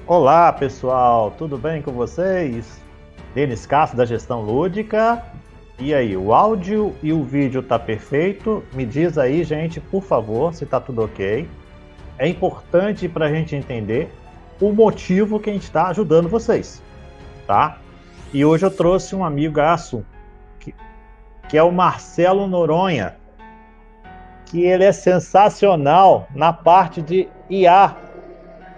Olá, pessoal, tudo bem com vocês? Denis Castro da Gestão Lúdica. E aí, o áudio e o vídeo tá perfeito? Me diz aí, gente, por favor, se tá tudo ok. É importante para a gente entender o motivo que a gente está ajudando vocês, tá? E hoje eu trouxe um amigaço, que é o Marcelo Noronha, que ele é sensacional na parte de IA.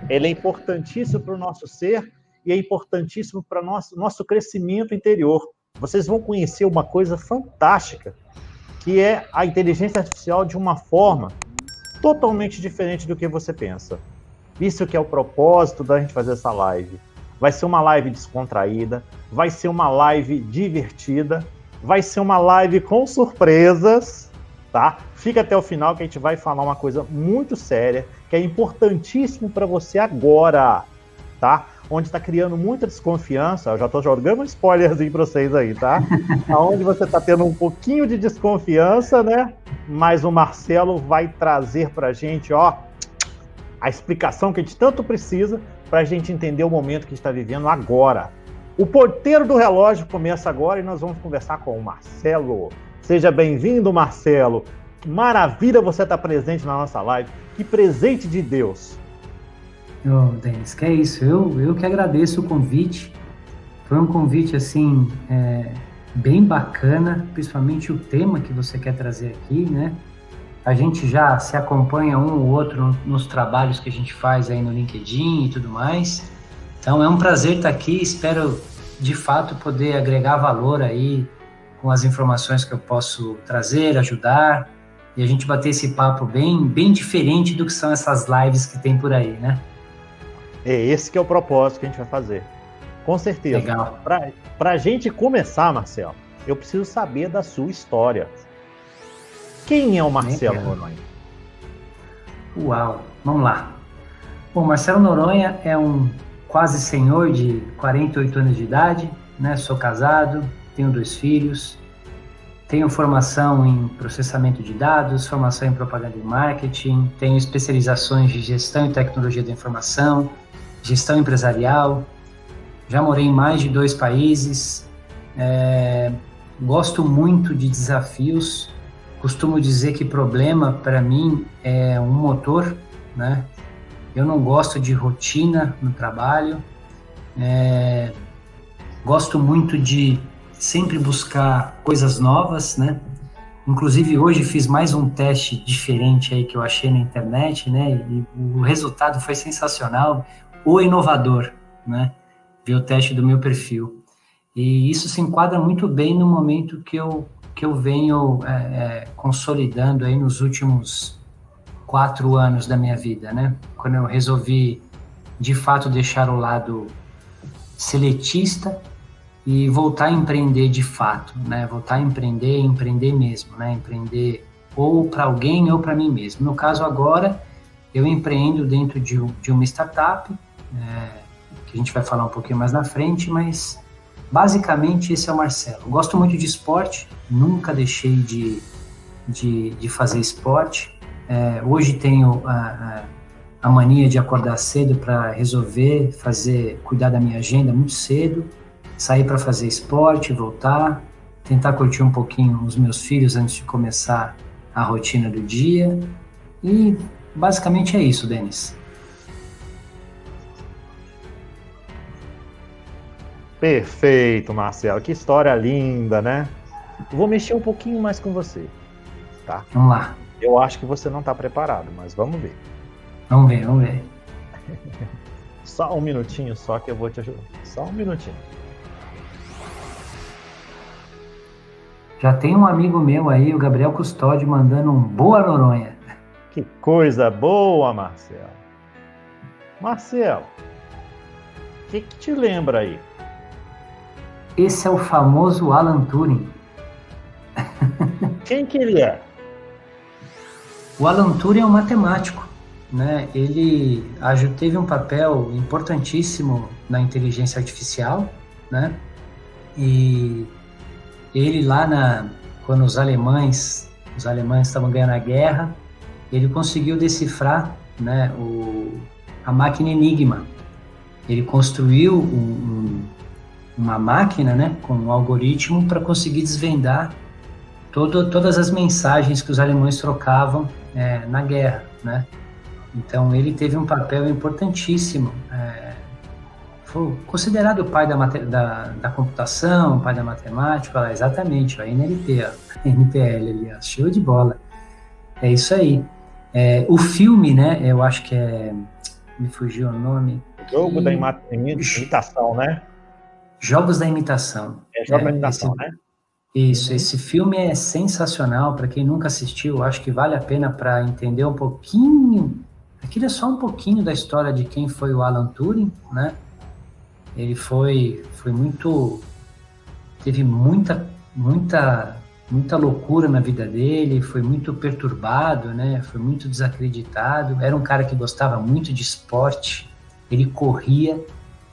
Ele é importantíssimo para o nosso ser e é importantíssimo para o nosso crescimento interior. Vocês vão conhecer uma coisa fantástica, que é a inteligência artificial de uma forma totalmente diferente do que você pensa. Isso que é o propósito da gente fazer essa live. Vai ser uma live descontraída, vai ser uma live divertida, vai ser uma live com surpresas, tá? Fica até o final que a gente vai falar uma coisa muito séria, que é importantíssimo para você agora, tá? Onde está criando muita desconfiança, eu já estou jogando um spoilerzinho para vocês aí, tá? Aonde você está tendo um pouquinho de desconfiança, né? Mas o Marcelo vai trazer para a gente, ó, a explicação que a gente tanto precisa para a gente entender o momento que a gente está vivendo agora. O porteiro do relógio começa agora e nós vamos conversar com o Marcelo. Seja bem-vindo, Marcelo. Que maravilha você estar presente na nossa live. Que presente de Deus. Ô, Denis, que é isso? Eu que agradeço o convite. Foi um convite, assim, bem bacana, principalmente o tema que você quer trazer aqui, né? A gente já se acompanha um ou outro nos trabalhos que a gente faz aí no LinkedIn e tudo mais. Então é um prazer estar aqui, espero de fato poder agregar valor aí com as informações que eu posso trazer, ajudar, e a gente bater esse papo bem diferente do que são essas lives que tem por aí, né? É esse que é o propósito que a gente vai fazer. Com certeza. Legal. Para a gente começar, Marcelo, eu preciso saber da sua história. Quem é o Marcelo Noronha? Uau, vamos lá. Bom, Marcelo Noronha é um quase senhor de 48 anos de idade, né? Sou casado, tenho 2 filhos, tenho formação em processamento de dados, formação em propaganda e marketing, tenho especializações de gestão e tecnologia da informação, gestão empresarial, já morei em mais de 2 países, gosto muito de desafios. Costumo dizer que problema, para mim, é um motor, né? Eu não gosto de rotina no trabalho, gosto muito de sempre buscar coisas novas, né? Inclusive, hoje fiz mais um teste diferente aí que eu achei na internet, né? E o resultado foi sensacional, o inovador, né? Ver o teste do meu perfil. E isso se enquadra muito bem no momento que eu venho consolidando aí nos últimos 4 anos da minha vida, né? Quando eu resolvi, de fato, deixar o lado seletista e voltar a empreender de fato, né? Voltar a empreender mesmo, né? Empreender ou para alguém ou para mim mesmo. No caso agora, eu empreendo dentro de uma startup, que a gente vai falar um pouquinho mais na frente, mas basicamente esse é o Marcelo. Gosto muito de esporte, nunca deixei de fazer esporte. Hoje tenho a mania de acordar cedo para resolver, cuidar da minha agenda muito cedo, sair para fazer esporte, voltar, tentar curtir um pouquinho os meus filhos antes de começar a rotina do dia. E basicamente é isso, Denis. Perfeito, Marcelo. Que história linda, né? Eu vou mexer um pouquinho mais com você, tá? Vamos lá. Eu acho que você não está preparado, mas vamos ver. Vamos ver. Só um minutinho só que eu vou te ajudar. Só um minutinho. Já tem um amigo meu aí, o Gabriel Custódio, mandando um boa Noronha. Que coisa boa, Marcelo. Marcelo, o que te lembra aí? Esse é o famoso Alan Turing. Quem que ele é? O Alan Turing é um matemático, né? Ele teve um papel importantíssimo na inteligência artificial, né? E ele lá quando os alemães estavam ganhando a guerra, ele conseguiu decifrar, né, a máquina Enigma. Ele construiu uma máquina, né, com um algoritmo para conseguir desvendar todas as mensagens que os alemães trocavam na guerra, né? Então ele teve um papel importantíssimo. Foi considerado o pai da computação, o pai da matemática, exatamente, a NLP, a NPL, aliás, show de bola. É isso aí. O filme, né, eu acho que me fugiu o nome. Jogo da imitação, né? Jogos da imitação. Jogo da imitação, né? Isso, esse filme é sensacional, para quem nunca assistiu, acho que vale a pena para entender um pouquinho, aquilo é só um pouquinho da história de quem foi o Alan Turing, né? Ele foi muito, teve muita loucura na vida dele, foi muito perturbado, né? Foi muito desacreditado, era um cara que gostava muito de esporte, ele corria,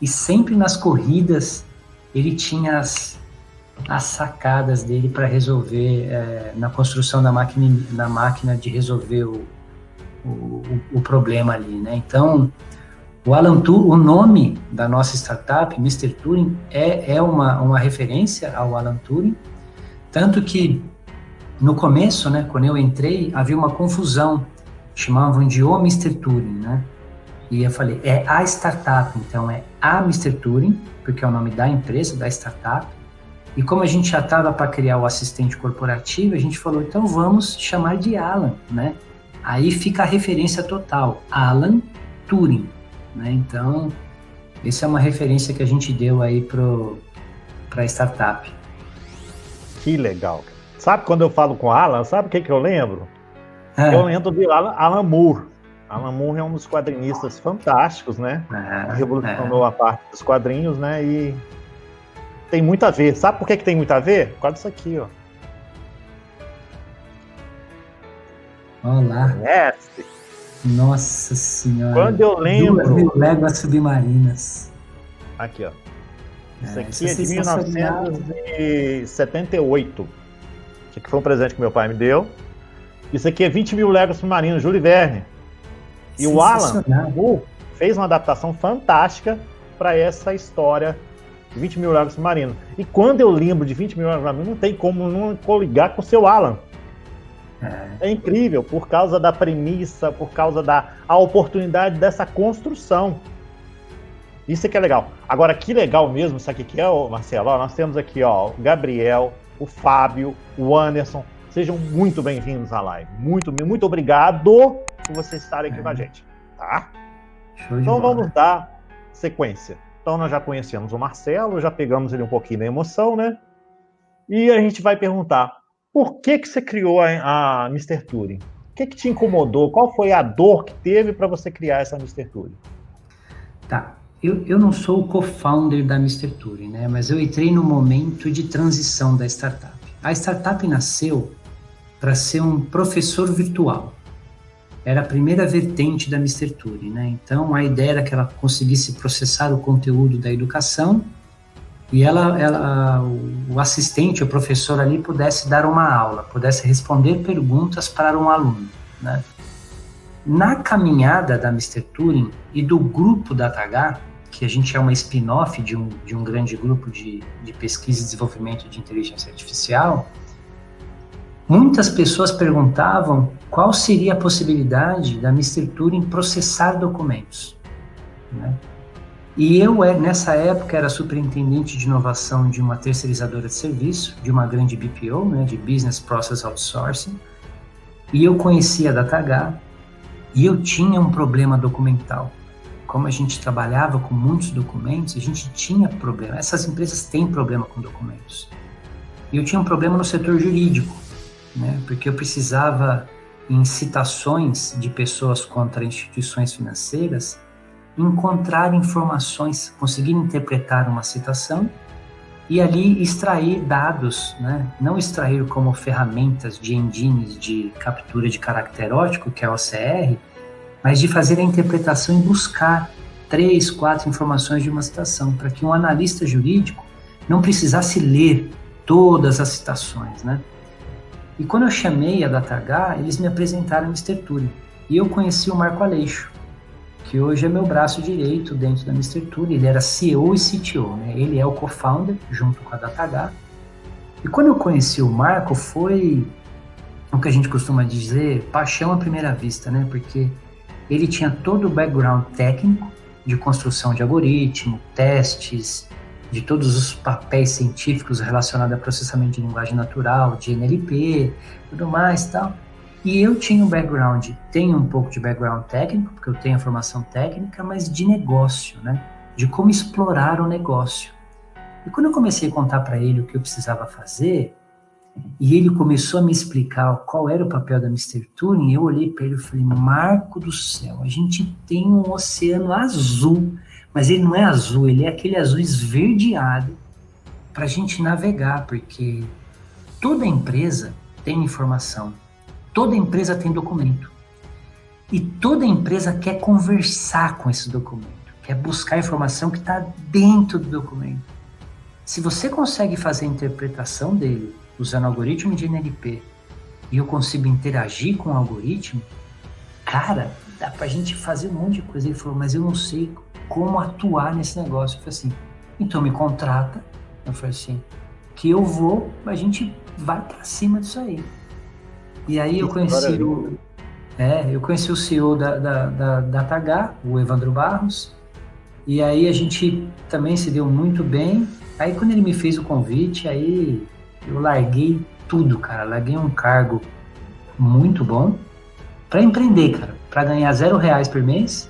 e sempre nas corridas ele tinha as sacadas dele para resolver, na construção da máquina de resolver o problema ali, né? Então, o nome da nossa startup, Mr. Turing, é uma referência ao Alan Turing, tanto que no começo, né, quando eu entrei, havia uma confusão, chamavam de o Mr. Turing, né? E eu falei, é a startup, então é a Mr. Turing, porque é o nome da empresa, da startup. E como a gente já estava para criar o assistente corporativo, a gente falou, então vamos chamar de Alan, né? Aí fica a referência total, Alan Turing, né? Então, essa é uma referência que a gente deu aí para a startup. Que legal. Sabe quando eu falo com Alan, sabe o que eu lembro? Eu lembro de Alan Moore. Alan Moore é um dos quadrinistas fantásticos, né? Revolucionou a parte dos quadrinhos, né? E tem muito a ver. Sabe por que tem muito a ver? Por causa disso aqui, ó. Olá. Conhece? Nossa Senhora. Quando eu lembro... 2.000 léguas submarinas. Aqui, ó. Isso aqui é de 1978. Isso aqui foi um presente que meu pai me deu. Isso aqui é 20.000 léguas submarinas, Júlio Verne. E o Alan Moore fez uma adaptação fantástica para essa história de 20.000 léguas submarinas. E quando eu lembro de 20.000 léguas submarinas, não tem como não coligar com o seu Alan. É incrível, por causa da premissa, por causa da oportunidade dessa construção. Isso é que é legal. Agora, que legal mesmo, sabe o que é, Marcelo? Ó, nós temos aqui, ó, o Gabriel, o Fábio, o Anderson. Sejam muito bem-vindos à live. Muito obrigado por vocês estarem aqui com a gente, tá? Então vamos dar sequência. Então nós já conhecemos o Marcelo, já pegamos ele um pouquinho na emoção, né? E a gente vai perguntar, por que você criou a Mr. Turing? O que te incomodou? Qual foi a dor que teve para você criar essa Mr. Turing? Tá. Eu não sou o co-founder da Mr. Turing, né? Mas eu entrei no momento de transição da startup. A startup nasceu para ser um professor virtual. Era a primeira vertente da Mr. Turing, né? Então, a ideia era que ela conseguisse processar o conteúdo da educação e o assistente, o professor ali, pudesse dar uma aula, pudesse responder perguntas para um aluno, né? Na caminhada da Mr. Turing e do grupo DataH, que a gente é uma spin-off de um grande grupo de pesquisa e desenvolvimento de inteligência artificial, muitas pessoas perguntavam qual seria a possibilidade da Mr. Turing processar documentos, né? E eu, nessa época, era superintendente de inovação de uma terceirizadora de serviço, de uma grande BPO, né, de Business Process Outsourcing, e eu conhecia a DataH, e eu tinha um problema documental. Como a gente trabalhava com muitos documentos, a gente tinha problema. Essas empresas têm problema com documentos. E eu tinha um problema no setor jurídico, né? Porque eu precisava, em citações de pessoas contra instituições financeiras, encontrar informações, conseguir interpretar uma citação e ali extrair dados, né? Não extrair como ferramentas de engines de captura de caractere ótico, que é o OCR, mas de fazer a interpretação e buscar 3, 4 informações de uma citação, para que um analista jurídico não precisasse ler todas as citações, né? E quando eu chamei a DataH, eles me apresentaram o Mr. Turing, e eu conheci o Marco Aleixo. que hoje é meu braço direito dentro da Mr. Tool. Ele era CEO e CTO, né? Ele é o co-founder, junto com a DataH. E quando eu conheci o Marco, foi o que a gente costuma dizer, paixão à primeira vista, né? Porque ele tinha todo o background técnico de construção de algoritmo, testes, de todos os papéis científicos relacionados a processamento de linguagem natural, de NLP, tudo mais e tal. E eu tinha um background, tenho um pouco de background técnico, porque eu tenho a formação técnica, mas de negócio, né? De como explorar o negócio. E quando eu comecei a contar para ele o que eu precisava fazer, e ele começou a me explicar qual era o papel da Mr. Turing, eu olhei para ele e falei, Marco do céu, a gente tem um oceano azul, mas ele não é azul, ele é aquele azul esverdeado para a gente navegar, porque toda empresa tem informação, toda empresa tem documento, e toda empresa quer conversar com esse documento, quer buscar a informação que está dentro do documento. Se você consegue fazer a interpretação dele, usando algoritmo de NLP, e eu consigo interagir com o algoritmo, cara, dá pra gente fazer um monte de coisa. Ele falou, mas eu não sei como atuar nesse negócio. Eu falei assim, então me contrata. Eu falei assim, que eu vou, a gente vai pra cima disso aí. E aí eu conheci o CEO da DataH, o Evandro Barros, e aí a gente também se deu muito bem. Aí quando ele me fez o convite, aí eu larguei tudo, cara. Larguei um cargo muito bom para empreender, cara. Para ganhar R$0 por mês,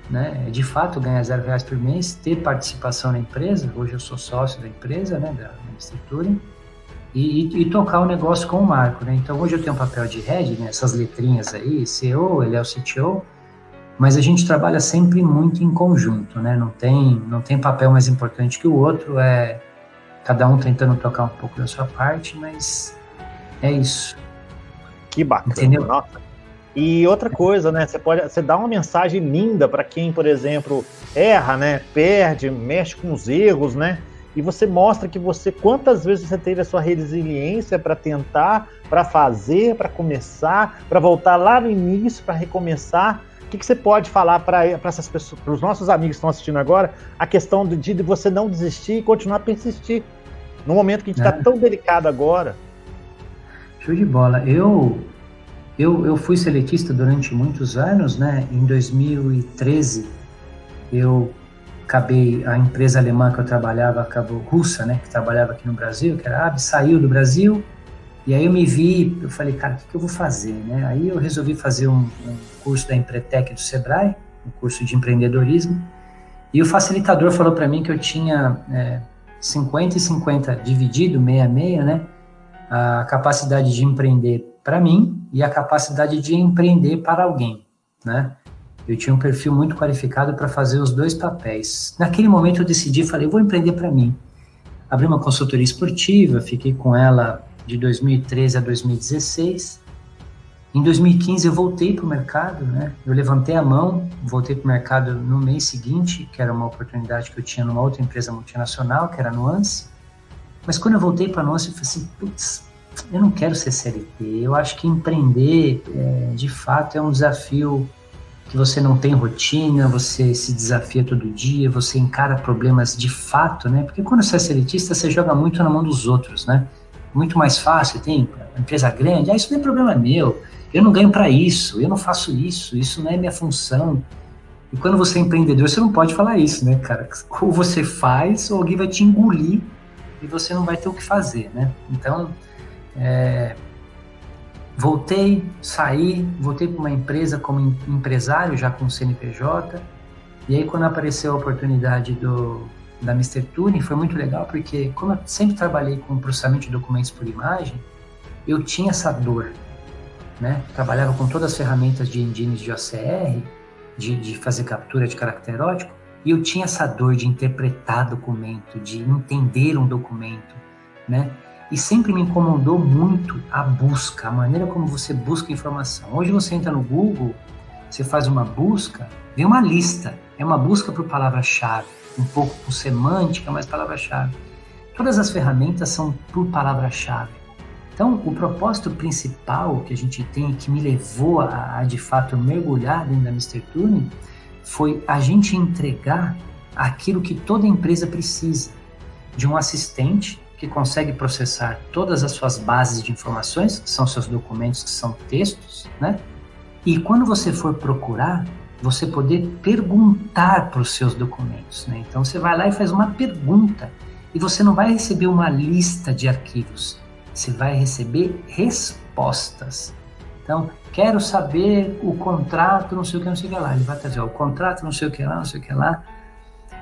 né? De fato, ganhar R$0 por mês, ter participação na empresa. Hoje eu sou sócio da empresa, né? Da Mr. Turing. E tocar o negócio com o Marco, né? Então hoje eu tenho um papel de head, né? Essas letrinhas aí, CEO, ele é o CTO. Mas a gente trabalha sempre muito em conjunto, né? Não tem papel mais importante que o outro, cada um tentando tocar um pouco da sua parte, mas é isso. Que bacana, entendeu? Nossa. E outra coisa, né? Você dá uma mensagem linda para quem, por exemplo, erra, né? Perde, mexe com os erros, né? E você mostra que quantas vezes você teve a sua resiliência para tentar, para fazer, para começar, para voltar lá no início, para recomeçar. O que você pode falar para essas pessoas, para os nossos amigos que estão assistindo agora, a questão de você não desistir e continuar a persistir, no momento que a gente está tão delicado agora? Show de bola. Eu fui seletista durante muitos anos, né? Em 2013, a empresa alemã que eu trabalhava, russa, né? Que trabalhava aqui no Brasil, que era a ABS, saiu do Brasil. E aí eu falei, cara, o que eu vou fazer, né? Aí eu resolvi fazer um curso da Empretec do Sebrae, um curso de empreendedorismo, e o facilitador falou para mim que eu tinha 50 e 50 dividido, 6-6, né? A capacidade de empreender para mim e a capacidade de empreender para alguém, né? Eu tinha um perfil muito qualificado para fazer os dois papéis. Naquele momento eu decidi, falei, eu vou empreender para mim. Abri uma consultoria esportiva, fiquei com ela de 2013 a 2016. Em 2015 eu voltei para o mercado, né? Eu levantei a mão, voltei para o mercado no mês seguinte, que era uma oportunidade que eu tinha numa outra empresa multinacional, que era a Nuance. Mas quando eu voltei para a Nuance, eu falei assim, putz, eu não quero ser CLT. Eu acho que empreender, de fato, é um desafio que você não tem rotina, você se desafia todo dia, você encara problemas de fato, né? Porque quando você é seletista, você joga muito na mão dos outros, né? Muito mais fácil, tem empresa grande, isso não é problema meu, eu não ganho para isso, eu não faço isso, isso não é minha função. E quando você é empreendedor, você não pode falar isso, né, cara? Ou você faz, ou alguém vai te engolir e você não vai ter o que fazer, né? Então, voltei para uma empresa como empresário, já com CNPJ, e aí quando apareceu a oportunidade da Mr. Turing, foi muito legal, porque como eu sempre trabalhei com processamento de documentos por imagem, eu tinha essa dor, né? Trabalhava com todas as ferramentas de engines de OCR, de fazer captura de caractere ótico, e eu tinha essa dor de interpretar documento, de entender um documento, né? E sempre me incomodou muito a busca, a maneira como você busca informação. Hoje você entra no Google, você faz uma busca, vem uma lista, é uma busca por palavra-chave, um pouco por semântica, mas palavra-chave. Todas as ferramentas são por palavra-chave. Então, o propósito principal que a gente tem, que me levou a de fato mergulhar dentro da Mr. Turing, foi a gente entregar aquilo que toda empresa precisa, de um assistente que consegue processar todas as suas bases de informações, que são seus documentos, que são textos, né? E quando você for procurar, você poder perguntar para os seus documentos, né? Então você vai lá e faz uma pergunta, e você não vai receber uma lista de arquivos, você vai receber respostas. Então, quero saber o contrato, não sei o que, não sei o que lá. Ele vai trazer o contrato, não sei o que lá, não sei o que lá.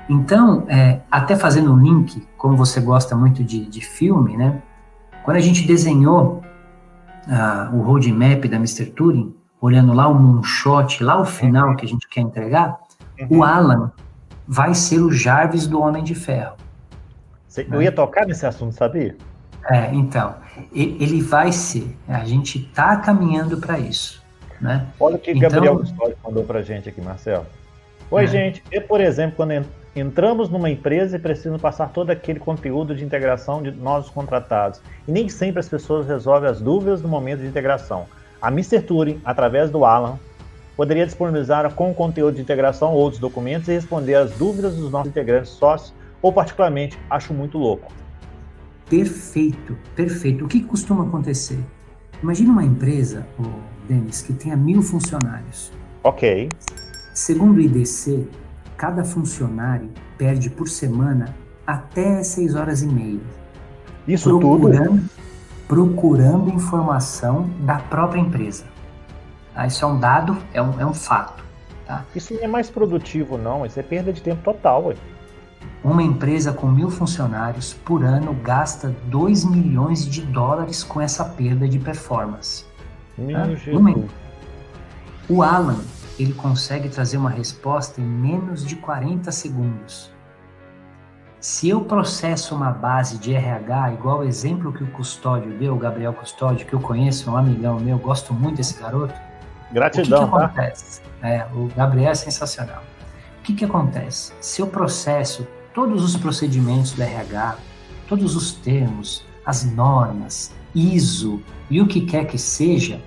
Então, até fazendo um link, como você gosta muito de filme, né? Quando a gente desenhou o roadmap da Mr. Turing, olhando lá o moonshot, lá o final que a gente quer entregar, o Alan vai ser o Jarvis do Homem de Ferro. Eu ia tocar nesse assunto, sabia? Então, ele vai ser, a gente está caminhando para isso, né? Olha o que Gabriel Custódio mandou para a gente aqui, Marcelo. Oi, gente, eu, por exemplo, quando entramos numa empresa e precisamos passar todo aquele conteúdo de integração de nós contratados, e nem sempre as pessoas resolvem as dúvidas no momento de integração. A Mr. Turing, através do Alan, poderia disponibilizar com o conteúdo de integração outros documentos e responder às dúvidas dos nossos integrantes sócios, ou particularmente, acho muito louco. Perfeito, perfeito. O que costuma acontecer? Imagina uma empresa, Denis, que tenha 1.000 funcionários. Ok. Segundo o IDC, cada funcionário perde por semana até 6 horas e meia. Isso tudo? Procurando informação da própria empresa. Tá? Isso é um dado, é um fato. Tá? Isso não é mais produtivo, não. Isso é perda de tempo total. Ué. Uma empresa com 1.000 funcionários por ano gasta $2 milhões com essa perda de performance. Meu Jesus. O Alan, ele consegue trazer uma resposta em menos de 40 segundos. Se eu processo uma base de RH, igual o exemplo que o Custódio deu, o Gabriel Custódio, que eu conheço, é um amigão meu, gosto muito desse garoto. Gratidão, o que acontece? O Gabriel é sensacional. O que acontece? Se eu processo todos os procedimentos do RH, todos os termos, as normas, ISO e o que quer que seja,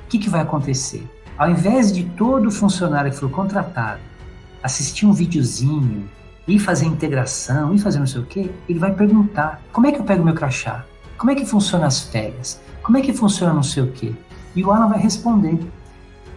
o que vai acontecer? Ao invés de todo funcionário que for contratado assistir um videozinho, ir fazer integração, ir fazer não sei o quê, ele vai perguntar, como é que eu pego meu crachá? Como é que funciona as férias? Como é que funciona não sei o quê? E o Alan vai responder.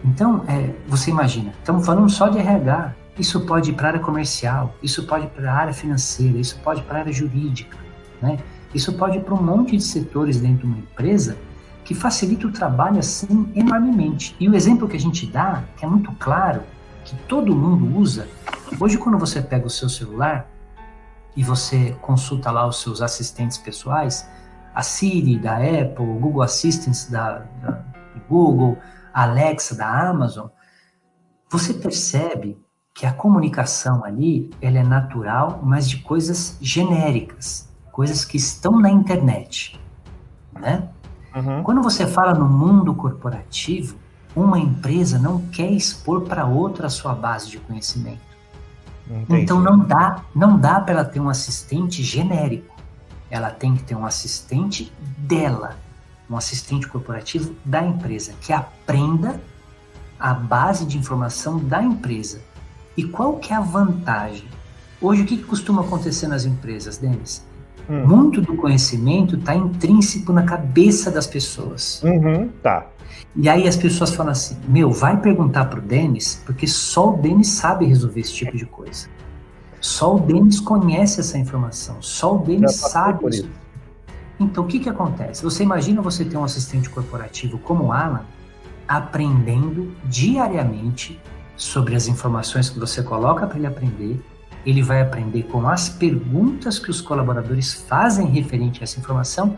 Então, você imagina, estamos falando só de RH, isso pode ir para a área comercial, isso pode ir para a área financeira, isso pode ir para a área jurídica, né? Isso pode ir para um monte de setores dentro de uma empresa que facilita o trabalho assim enormemente. E o exemplo que a gente dá, que é muito claro, que todo mundo usa, hoje quando você pega o seu celular e você consulta lá os seus assistentes pessoais, a Siri da Apple, o Google Assistant do Google, a Alexa da Amazon, você percebe que a comunicação ali, ela é natural, mas de coisas genéricas, coisas que estão na internet, né? Uhum. Quando você fala no mundo corporativo, uma empresa não quer expor para outra a sua base de conhecimento. Entendi. Então não dá para ela ter um assistente genérico. Ela tem que ter um assistente dela, um assistente corporativo da empresa, que aprenda a base de informação da empresa. E qual que é a vantagem? Hoje, o que costuma acontecer nas empresas, Denis? Muito do conhecimento está intrínseco na cabeça das pessoas. Tá. E aí as pessoas falam assim, vai perguntar pro Denis, porque só o Denis sabe resolver esse tipo de coisa. Só o Denis conhece essa informação, só o Denis sabe isso. Então, o que acontece? Você imagina você ter um assistente corporativo como o Alan, aprendendo diariamente sobre as informações que você coloca para ele aprender. Ele vai aprender com as perguntas que os colaboradores fazem referente a essa informação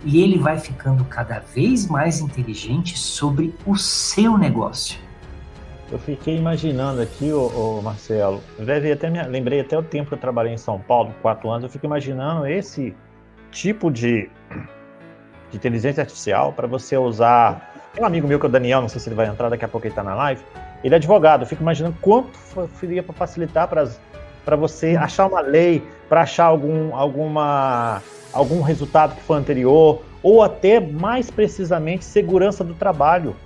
e ele vai ficando cada vez mais inteligente sobre o seu negócio. Eu fiquei imaginando aqui, Marcelo, lembrei até o tempo que eu trabalhei em São Paulo, 4 anos, eu fico imaginando esse tipo de inteligência artificial para você usar. Tem um amigo meu que é o Daniel, não sei se ele vai entrar, daqui a pouco ele está na live, ele é advogado, eu fico imaginando quanto seria para facilitar para você achar uma lei, para achar algum resultado que foi anterior, ou até, mais precisamente, segurança do trabalho.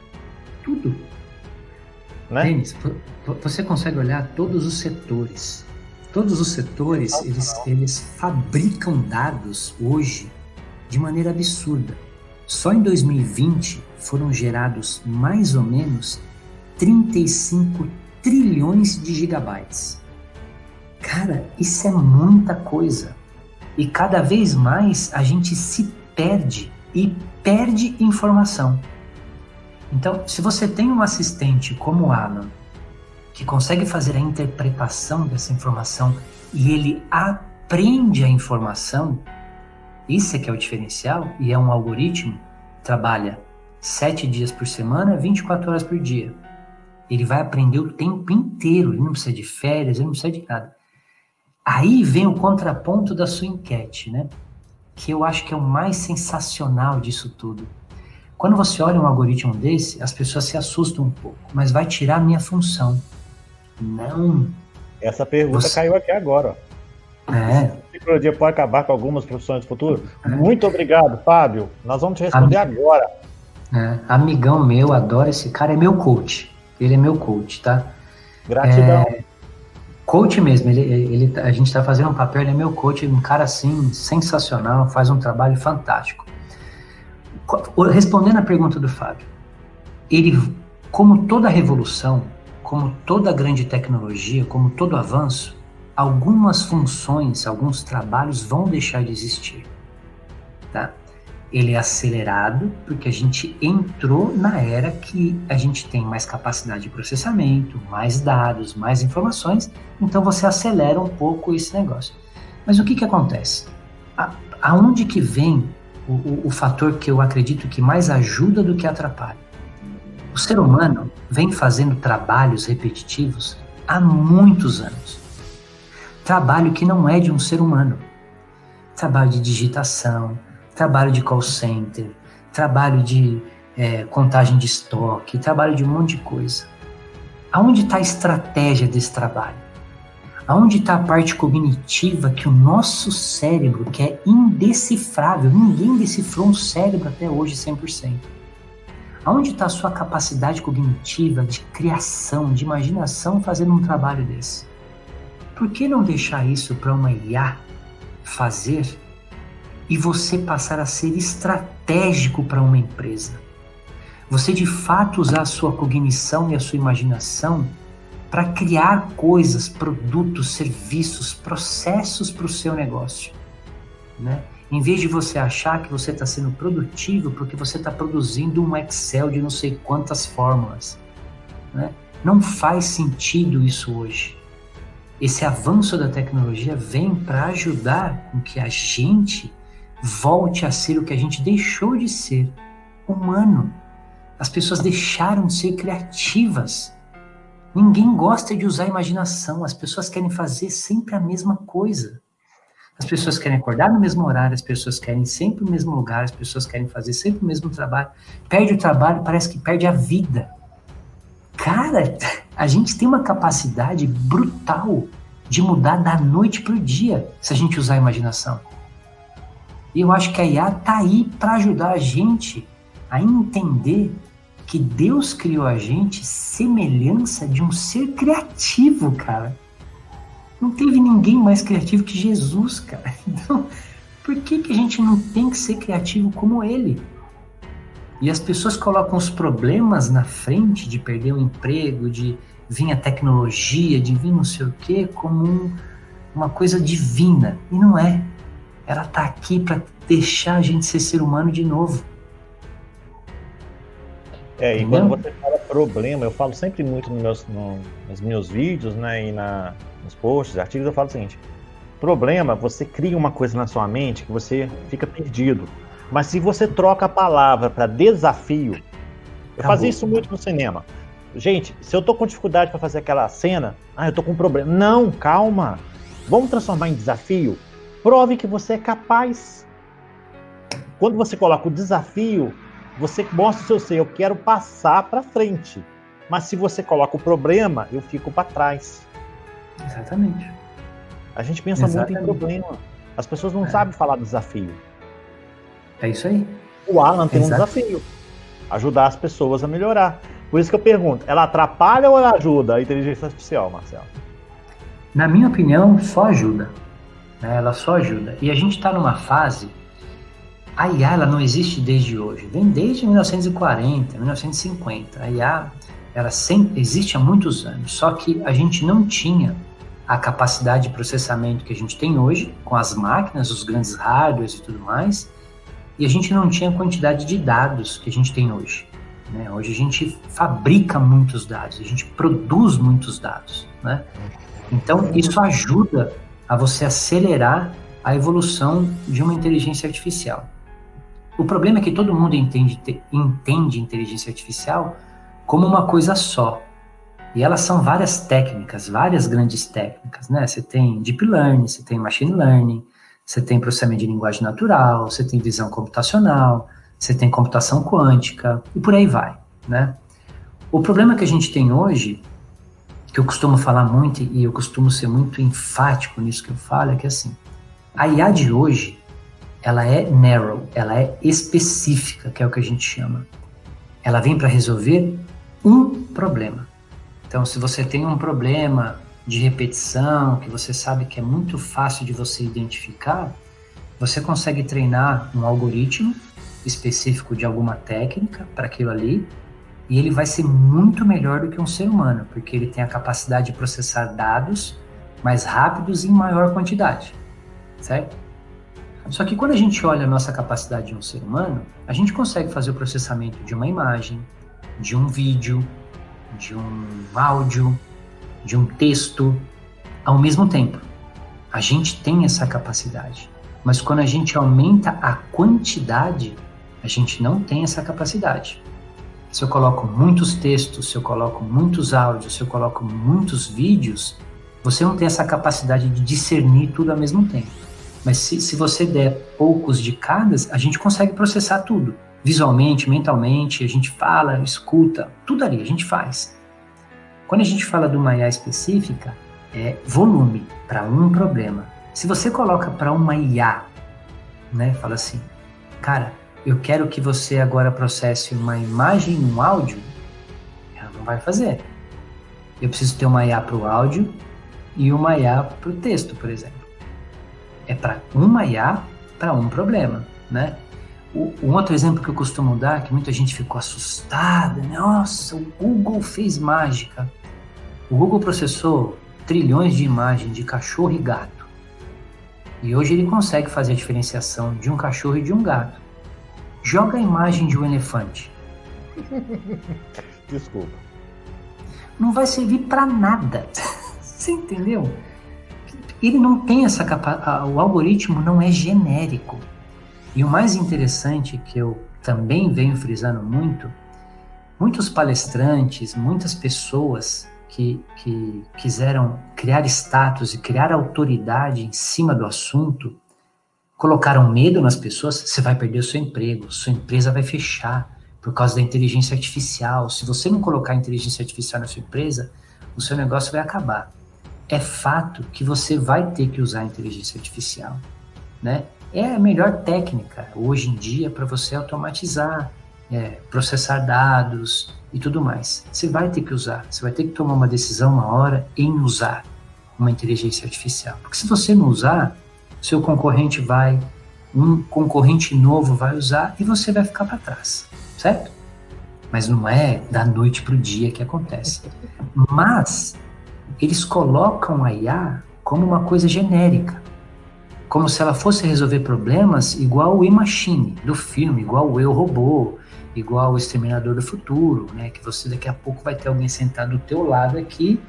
Tudo. né? Denis, você consegue olhar todos os setores. Todos os setores, eles fabricam dados hoje de maneira absurda. Só em 2020 foram gerados mais ou menos 35 trilhões de gigabytes. Cara, isso é muita coisa. E cada vez mais a gente se perde e perde informação. Então, se você tem um assistente como o Alan, que consegue fazer a interpretação dessa informação e ele aprende a informação, isso é que é o diferencial, e é um algoritmo, trabalha 7 dias por semana, 24 horas por dia. Ele vai aprender o tempo inteiro, ele não precisa de férias, ele não precisa de nada. Aí vem o contraponto da sua enquete, né? Que eu acho que é o mais sensacional disso tudo. Quando você olha um algoritmo desse, as pessoas se assustam um pouco, mas vai tirar a minha função. Não. Essa pergunta caiu aqui agora. A tecnologia pode acabar com algumas profissões do futuro? Muito obrigado, Fábio. Nós vamos te responder agora. Amigão meu, adoro esse cara, é meu coach. Ele é meu coach, tá? Gratidão. Coach mesmo, a gente tá fazendo um papel, ele é meu coach, um cara assim, sensacional, faz um trabalho fantástico. Respondendo a pergunta do Fábio, ele, como toda revolução, como toda grande tecnologia, como todo avanço, algumas funções, alguns trabalhos vão deixar de existir, tá? Ele é acelerado porque a gente entrou na era que a gente tem mais capacidade de processamento, mais dados, mais informações, então você acelera um pouco esse negócio. Mas o que acontece? Aonde que vem o fator que eu acredito que mais ajuda do que atrapalha? O ser humano vem fazendo trabalhos repetitivos há muitos anos. Trabalho que não é de um ser humano. Trabalho de digitação, trabalho de call center, trabalho de contagem de estoque, trabalho de um monte de coisa. Aonde está a estratégia desse trabalho? Aonde está a parte cognitiva que o nosso cérebro, que é indecifrável, ninguém decifrou um cérebro até hoje 100%. Aonde está a sua capacidade cognitiva de criação, de imaginação fazendo um trabalho desse? Por que não deixar isso para uma IA fazer e você passar a ser estratégico para uma empresa? Você de fato usar a sua cognição e a sua imaginação para criar coisas, produtos, serviços, processos para o seu negócio, né? Em vez de você achar que você está sendo produtivo porque você está produzindo um Excel de não sei quantas fórmulas, né? Não faz sentido isso hoje. Esse avanço da tecnologia vem para ajudar com que a gente volte a ser o que a gente deixou de ser, humano. As pessoas deixaram de ser criativas. Ninguém gosta de usar a imaginação, as pessoas querem fazer sempre a mesma coisa. As pessoas querem acordar no mesmo horário, as pessoas querem sempre o mesmo lugar, as pessoas querem fazer sempre o mesmo trabalho. Perde o trabalho, parece que perde a vida. Cara, a gente tem uma capacidade brutal de mudar da noite para o dia, se a gente usar a imaginação. E eu acho que a IA está aí para ajudar a gente a entender que Deus criou a gente semelhança de um ser criativo, cara. Não teve ninguém mais criativo que Jesus, cara. Então, por que a gente não tem que ser criativo como ele? E as pessoas colocam os problemas na frente de perder o emprego, de vir a tecnologia, de vir não sei o quê, como uma coisa divina. E não é. Ela tá aqui para deixar a gente ser humano de novo. E quando você fala problema, eu falo sempre muito nos meus vídeos, né, e nos posts, artigos, eu falo o seguinte: problema, você cria uma coisa na sua mente que você fica perdido. Mas se você troca a palavra para desafio, eu fazia isso muito no cinema. Gente, se eu tô com dificuldade para fazer aquela cena, eu tô com um problema. Não, calma. Vamos transformar em desafio? Prove que você é capaz. Quando você coloca o desafio, você mostra o seu ser, eu quero passar para frente. Mas se você coloca o problema, eu fico para trás. Exatamente. A gente pensa muito em problema. As pessoas não sabem falar do desafio. É isso aí. O Alan tem um desafio: ajudar as pessoas a melhorar. Por isso que eu pergunto, ela atrapalha ou ela ajuda a inteligência artificial, Marcelo? Na minha opinião, só ajuda. Né? Ela só ajuda. E a gente está numa fase... A IA ela não existe desde hoje. Vem desde 1940, 1950. A IA ela sempre existe há muitos anos. Só que a gente não tinha a capacidade de processamento que a gente tem hoje, com as máquinas, os grandes hardwares e tudo mais, e a gente não tinha a quantidade de dados que a gente tem hoje. Né? Hoje a gente fabrica muitos dados, a gente produz muitos dados. Né? Então, isso ajuda a você acelerar a evolução de uma inteligência artificial. O problema é que todo mundo entende inteligência artificial como uma coisa só. E elas são várias técnicas, várias grandes técnicas, né? Você tem Deep Learning, você tem Machine Learning, você tem processamento de linguagem natural, você tem visão computacional, você tem computação quântica, e por aí vai, né? O problema que a gente tem hoje, que eu costumo falar muito, e eu costumo ser muito enfático nisso que eu falo, é que assim, a IA de hoje, ela é narrow, ela é específica, que é o que a gente chama. Ela vem para resolver um problema. Então, se você tem um problema de repetição, que você sabe que é muito fácil de você identificar, você consegue treinar um algoritmo específico de alguma técnica para aquilo ali, e ele vai ser muito melhor do que um ser humano, porque ele tem a capacidade de processar dados mais rápidos e em maior quantidade, certo? Só que quando a gente olha a nossa capacidade de um ser humano, a gente consegue fazer o processamento de uma imagem, de um vídeo, de um áudio, de um texto, ao mesmo tempo. A gente tem essa capacidade. Mas quando a gente aumenta a quantidade, a gente não tem essa capacidade. Se eu coloco muitos textos, se eu coloco muitos áudios, se eu coloco muitos vídeos, você não tem essa capacidade de discernir tudo ao mesmo tempo. Mas se você der poucos de cada, a gente consegue processar tudo. Visualmente, mentalmente, a gente fala, escuta, tudo ali a gente faz. Quando a gente fala de uma IA específica, é volume para um problema. Se você coloca para uma IA, né, fala assim, cara, eu quero que você agora processe uma imagem e um áudio, ela não vai fazer. Eu preciso ter uma IA para o áudio e uma IA para o texto, por exemplo. É para uma IA para um problema, né? Um outro exemplo que eu costumo dar, que muita gente ficou assustada, nossa, o Google fez mágica. O Google processou trilhões de imagens de cachorro e gato. E hoje ele consegue fazer a diferenciação de um cachorro e de um gato. Joga a imagem de um elefante. Desculpa. Não vai servir para nada. Você entendeu? Ele não tem essa capacidade, o algoritmo não é genérico. E o mais interessante, que eu também venho frisando muito, muitos palestrantes, muitas pessoas que quiseram criar status e criar autoridade em cima do assunto, colocaram medo nas pessoas, você vai perder o seu emprego, sua empresa vai fechar por causa da inteligência artificial. Se você não colocar inteligência artificial na sua empresa, o seu negócio vai acabar. É fato que você vai ter que usar a inteligência artificial, né? É a melhor técnica hoje em dia para você automatizar, processar dados e tudo mais. Você vai ter que usar, você vai ter que tomar uma decisão uma hora em usar uma inteligência artificial. Porque se você não usar, seu concorrente vai, um concorrente novo vai usar e você vai ficar para trás, certo? Mas não é da noite para o dia que acontece. Mas eles colocam a IA como uma coisa genérica, como se ela fosse resolver problemas igual o E-Machine do filme, igual o Eu, Robô, igual o Exterminador do Futuro, né? Que você daqui a pouco vai ter alguém sentado do teu lado aqui,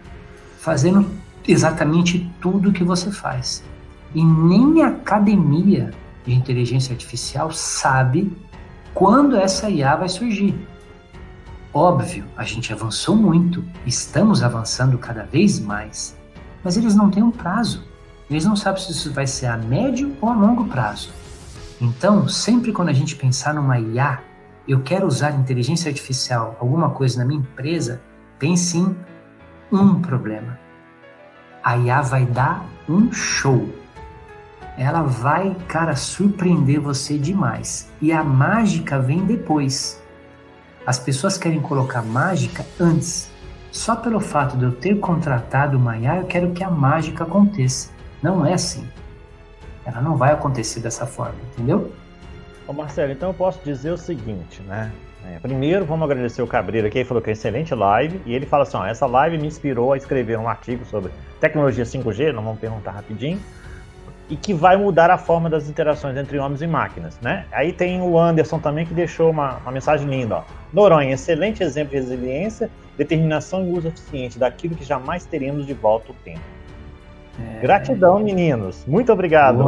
fazendo exatamente tudo que você faz. E nem a academia de inteligência artificial sabe quando essa IA vai surgir. Óbvio, a gente avançou muito, estamos avançando cada vez mais, mas eles não têm um prazo. Eles não sabem se isso vai ser a médio ou a longo prazo. Então, sempre quando a gente pensar numa IA, eu quero usar inteligência artificial, alguma coisa na minha empresa, pense em um problema. A IA vai dar um show. Ela vai, cara, surpreender você demais. E a mágica vem depois. As pessoas querem colocar mágica antes. Só pelo fato de eu ter contratado uma IA, eu quero que a mágica aconteça. Não é assim. Ela não vai acontecer dessa forma, entendeu? Ô Marcelo, então eu posso dizer o seguinte, né? Primeiro, vamos agradecer o Cabreiro aqui, ele falou que é excelente live, e ele fala assim, ó, essa live me inspirou a escrever um artigo sobre tecnologia 5G, nós vamos perguntar rapidinho, e que vai mudar a forma das interações entre homens e máquinas, né? Aí tem o Anderson também, que deixou uma mensagem linda, ó. Noronha, excelente exemplo de resiliência, determinação e uso eficiente daquilo que jamais teríamos de volta o tempo. Gratidão, meninos. Muito obrigado.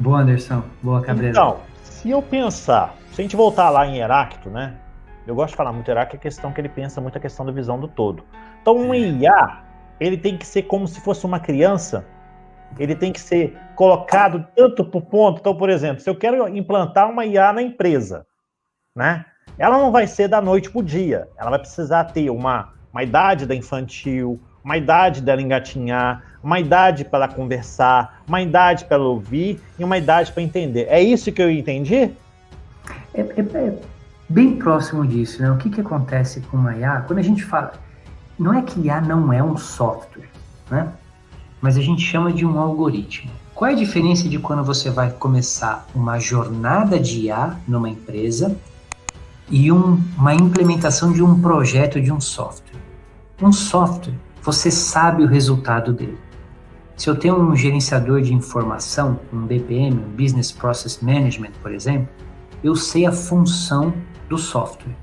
Boa, Anderson. Boa, Cabreiro. Então, se eu pensar, se a gente voltar lá em Heráclito, né? Eu gosto de falar muito Heráclito, é a questão que ele pensa muito a questão da visão do todo. Então, um IA, ele tem que ser como se fosse uma criança, ele tem que ser colocado tanto por ponto. Então, por exemplo, se eu quero implantar uma IA na empresa, né? Ela não vai ser da noite pro dia. Ela vai precisar ter uma idade da infantil, uma idade dela engatinhar, uma idade para ela conversar, uma idade para ela ouvir e uma idade para entender. É isso que eu entendi? É bem próximo disso, né? O que acontece com uma IA? Quando a gente fala... Não é que IA não é um software, né? Mas a gente chama de um algoritmo. Qual é a diferença de quando você vai começar uma jornada de IA numa empresa e uma implementação de um projeto de um software? Um software, você sabe o resultado dele. Se eu tenho um gerenciador de informação, um BPM, um Business Process Management, por exemplo, eu sei a função do software.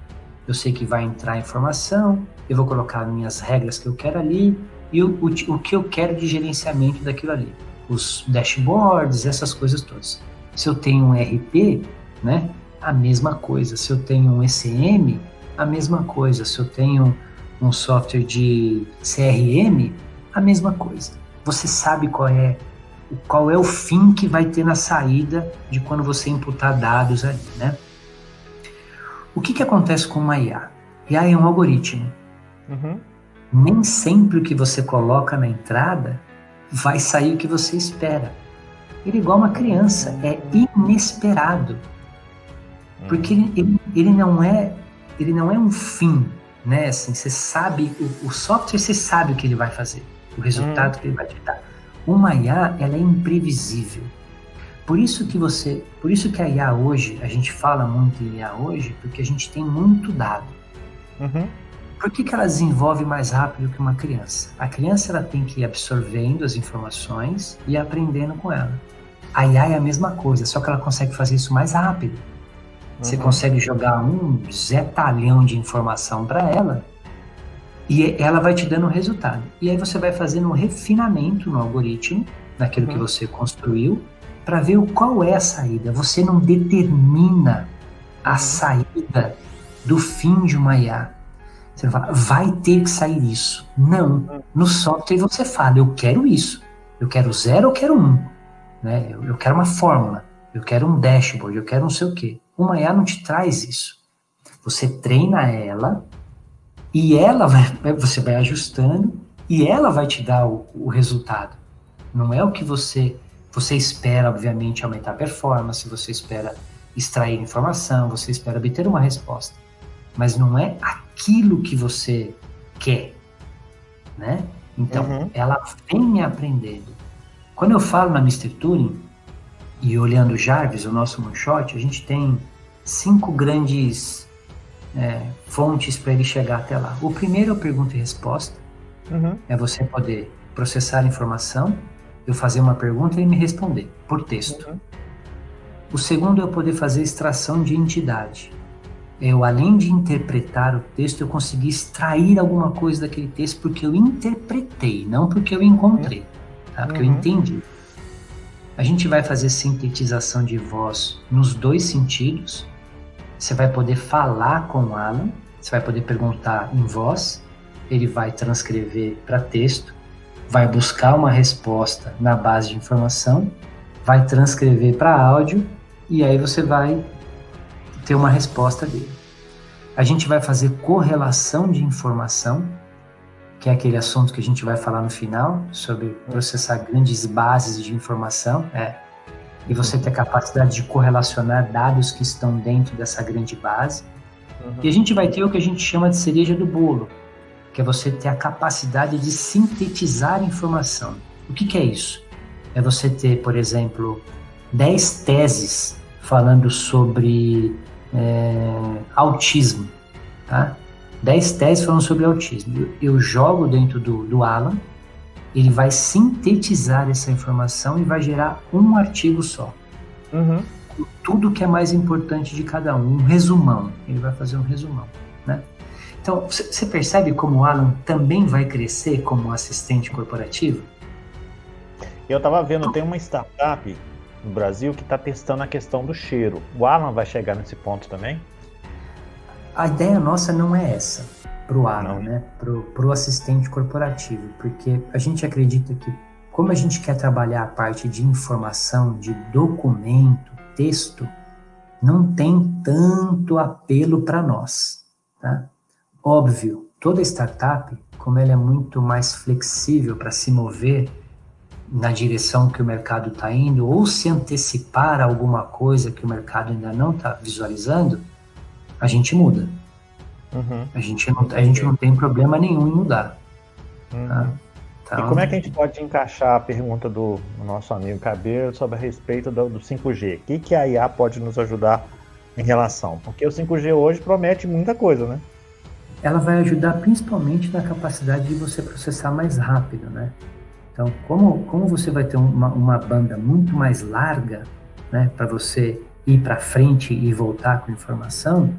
Eu sei que vai entrar informação, eu vou colocar minhas regras que eu quero ali e o que eu quero de gerenciamento daquilo ali. Os dashboards, essas coisas todas. Se eu tenho um RP, né, a mesma coisa. Se eu tenho um ECM, a mesma coisa. Se eu tenho um software de CRM, a mesma coisa. Você sabe qual é o fim que vai ter na saída de quando você imputar dados ali, né? O que acontece com uma IA? IA é um algoritmo. Uhum. Nem sempre o que você coloca na entrada vai sair o que você espera. Ele é igual uma criança, é inesperado. Porque ele não é um fim, né? Assim, você sabe, o software você sabe o que ele vai fazer, o resultado que ele vai te dar. Uma IA, ela é imprevisível. Por isso que a IA hoje, a gente fala muito em IA hoje, porque a gente tem muito dado. Uhum. Por que ela desenvolve mais rápido que uma criança? A criança ela tem que ir absorvendo as informações e aprendendo com ela. A IA é a mesma coisa, só que ela consegue fazer isso mais rápido. Você consegue jogar um zetalhão de informação para ela e ela vai te dando um resultado. E aí você vai fazendo um refinamento no algoritmo, naquilo que você construiu, para ver qual é a saída. Você não determina a saída do fim de uma IA. Você fala, vai ter que sair isso. Não. No software você fala, eu quero isso. Eu quero 0, eu quero 1. Né? Eu quero uma fórmula. Eu quero um dashboard. Eu quero não sei o quê. Uma IA não te traz isso. Você treina ela e você vai ajustando e ela vai te dar o resultado. Não é o que você espera, obviamente, aumentar a performance, você espera extrair informação, você espera obter uma resposta. Mas não é aquilo que você quer, né? Então, ela vem me aprendendo. Quando eu falo na Mr. Turing, e olhando o Jarvis, o nosso moonshot, a gente tem 5 grandes fontes para ele chegar até lá. O primeiro é o pergunta e resposta. É você poder processar a informação, eu fazer uma pergunta e me responder, por texto. O segundo é eu poder fazer extração de entidade. Eu, além de interpretar o texto, eu consegui extrair alguma coisa daquele texto porque eu interpretei, não porque eu encontrei, tá? Porque eu entendi. A gente vai fazer sintetização de voz nos 2 sentidos. Você vai poder falar com o Alan, você vai poder perguntar em voz, ele vai transcrever para texto, vai buscar uma resposta na base de informação, vai transcrever para áudio e aí você vai ter uma resposta dele. A gente vai fazer correlação de informação, que é aquele assunto que a gente vai falar no final, sobre processar grandes bases de informação, e você ter capacidade de correlacionar dados que estão dentro dessa grande base. E a gente vai ter o que a gente chama de cereja do bolo, que é você ter a capacidade de sintetizar informação. O que é isso? É você ter, por exemplo, 10 teses falando sobre autismo, tá? 10 teses falando sobre autismo. Eu jogo dentro do Alan, ele vai sintetizar essa informação e vai gerar um artigo só. Uhum. Tudo que é mais importante de cada um resumão. Ele vai fazer um resumão, né? Então, você percebe como o Alan também vai crescer como assistente corporativo? Eu estava vendo, tem uma startup no Brasil que está testando a questão do cheiro. O Alan vai chegar nesse ponto também? A ideia nossa não é essa para o Alan, Não. né? Para o assistente corporativo, porque a gente acredita que, como a gente quer trabalhar a parte de informação, de documento, texto, não tem tanto apelo para nós, tá? Óbvio, toda startup, como ela é muito mais flexível para se mover na direção que o mercado está indo, ou se antecipar a alguma coisa que o mercado ainda não está visualizando, a gente muda. Uhum. A gente não tem problema nenhum em mudar. Uhum. Tá? Então, E como é que a gente pode encaixar a pergunta do nosso amigo Cabelo sobre a respeito do 5G? O que a IA pode nos ajudar em relação? Porque o 5G hoje promete muita coisa, né? ela vai ajudar principalmente na capacidade de você processar mais rápido, né? Então, como você vai ter uma banda muito mais larga, né, para você ir para frente e voltar com informação,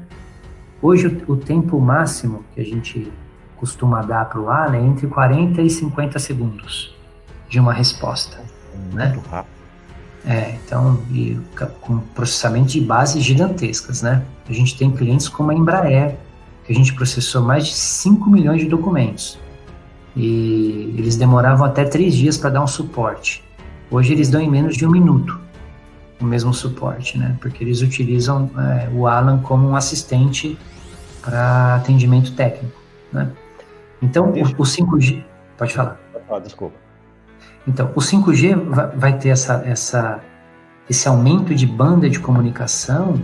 hoje o tempo máximo que a gente costuma dar para o Alan é entre 40 e 50 segundos de uma resposta. Muito né? rápido. Então, e com processamento de bases gigantescas, né? A gente tem clientes como a Embraer, que a gente processou mais de 5 milhões de documentos. E eles demoravam até 3 dias para dar um suporte. Hoje eles dão em menos de 1 minuto o mesmo suporte, né? Porque eles utilizam o Alan como um assistente para atendimento técnico, né? Então, o 5G... Pode falar. Desculpa. Então, o 5G vai ter esse aumento de banda de comunicação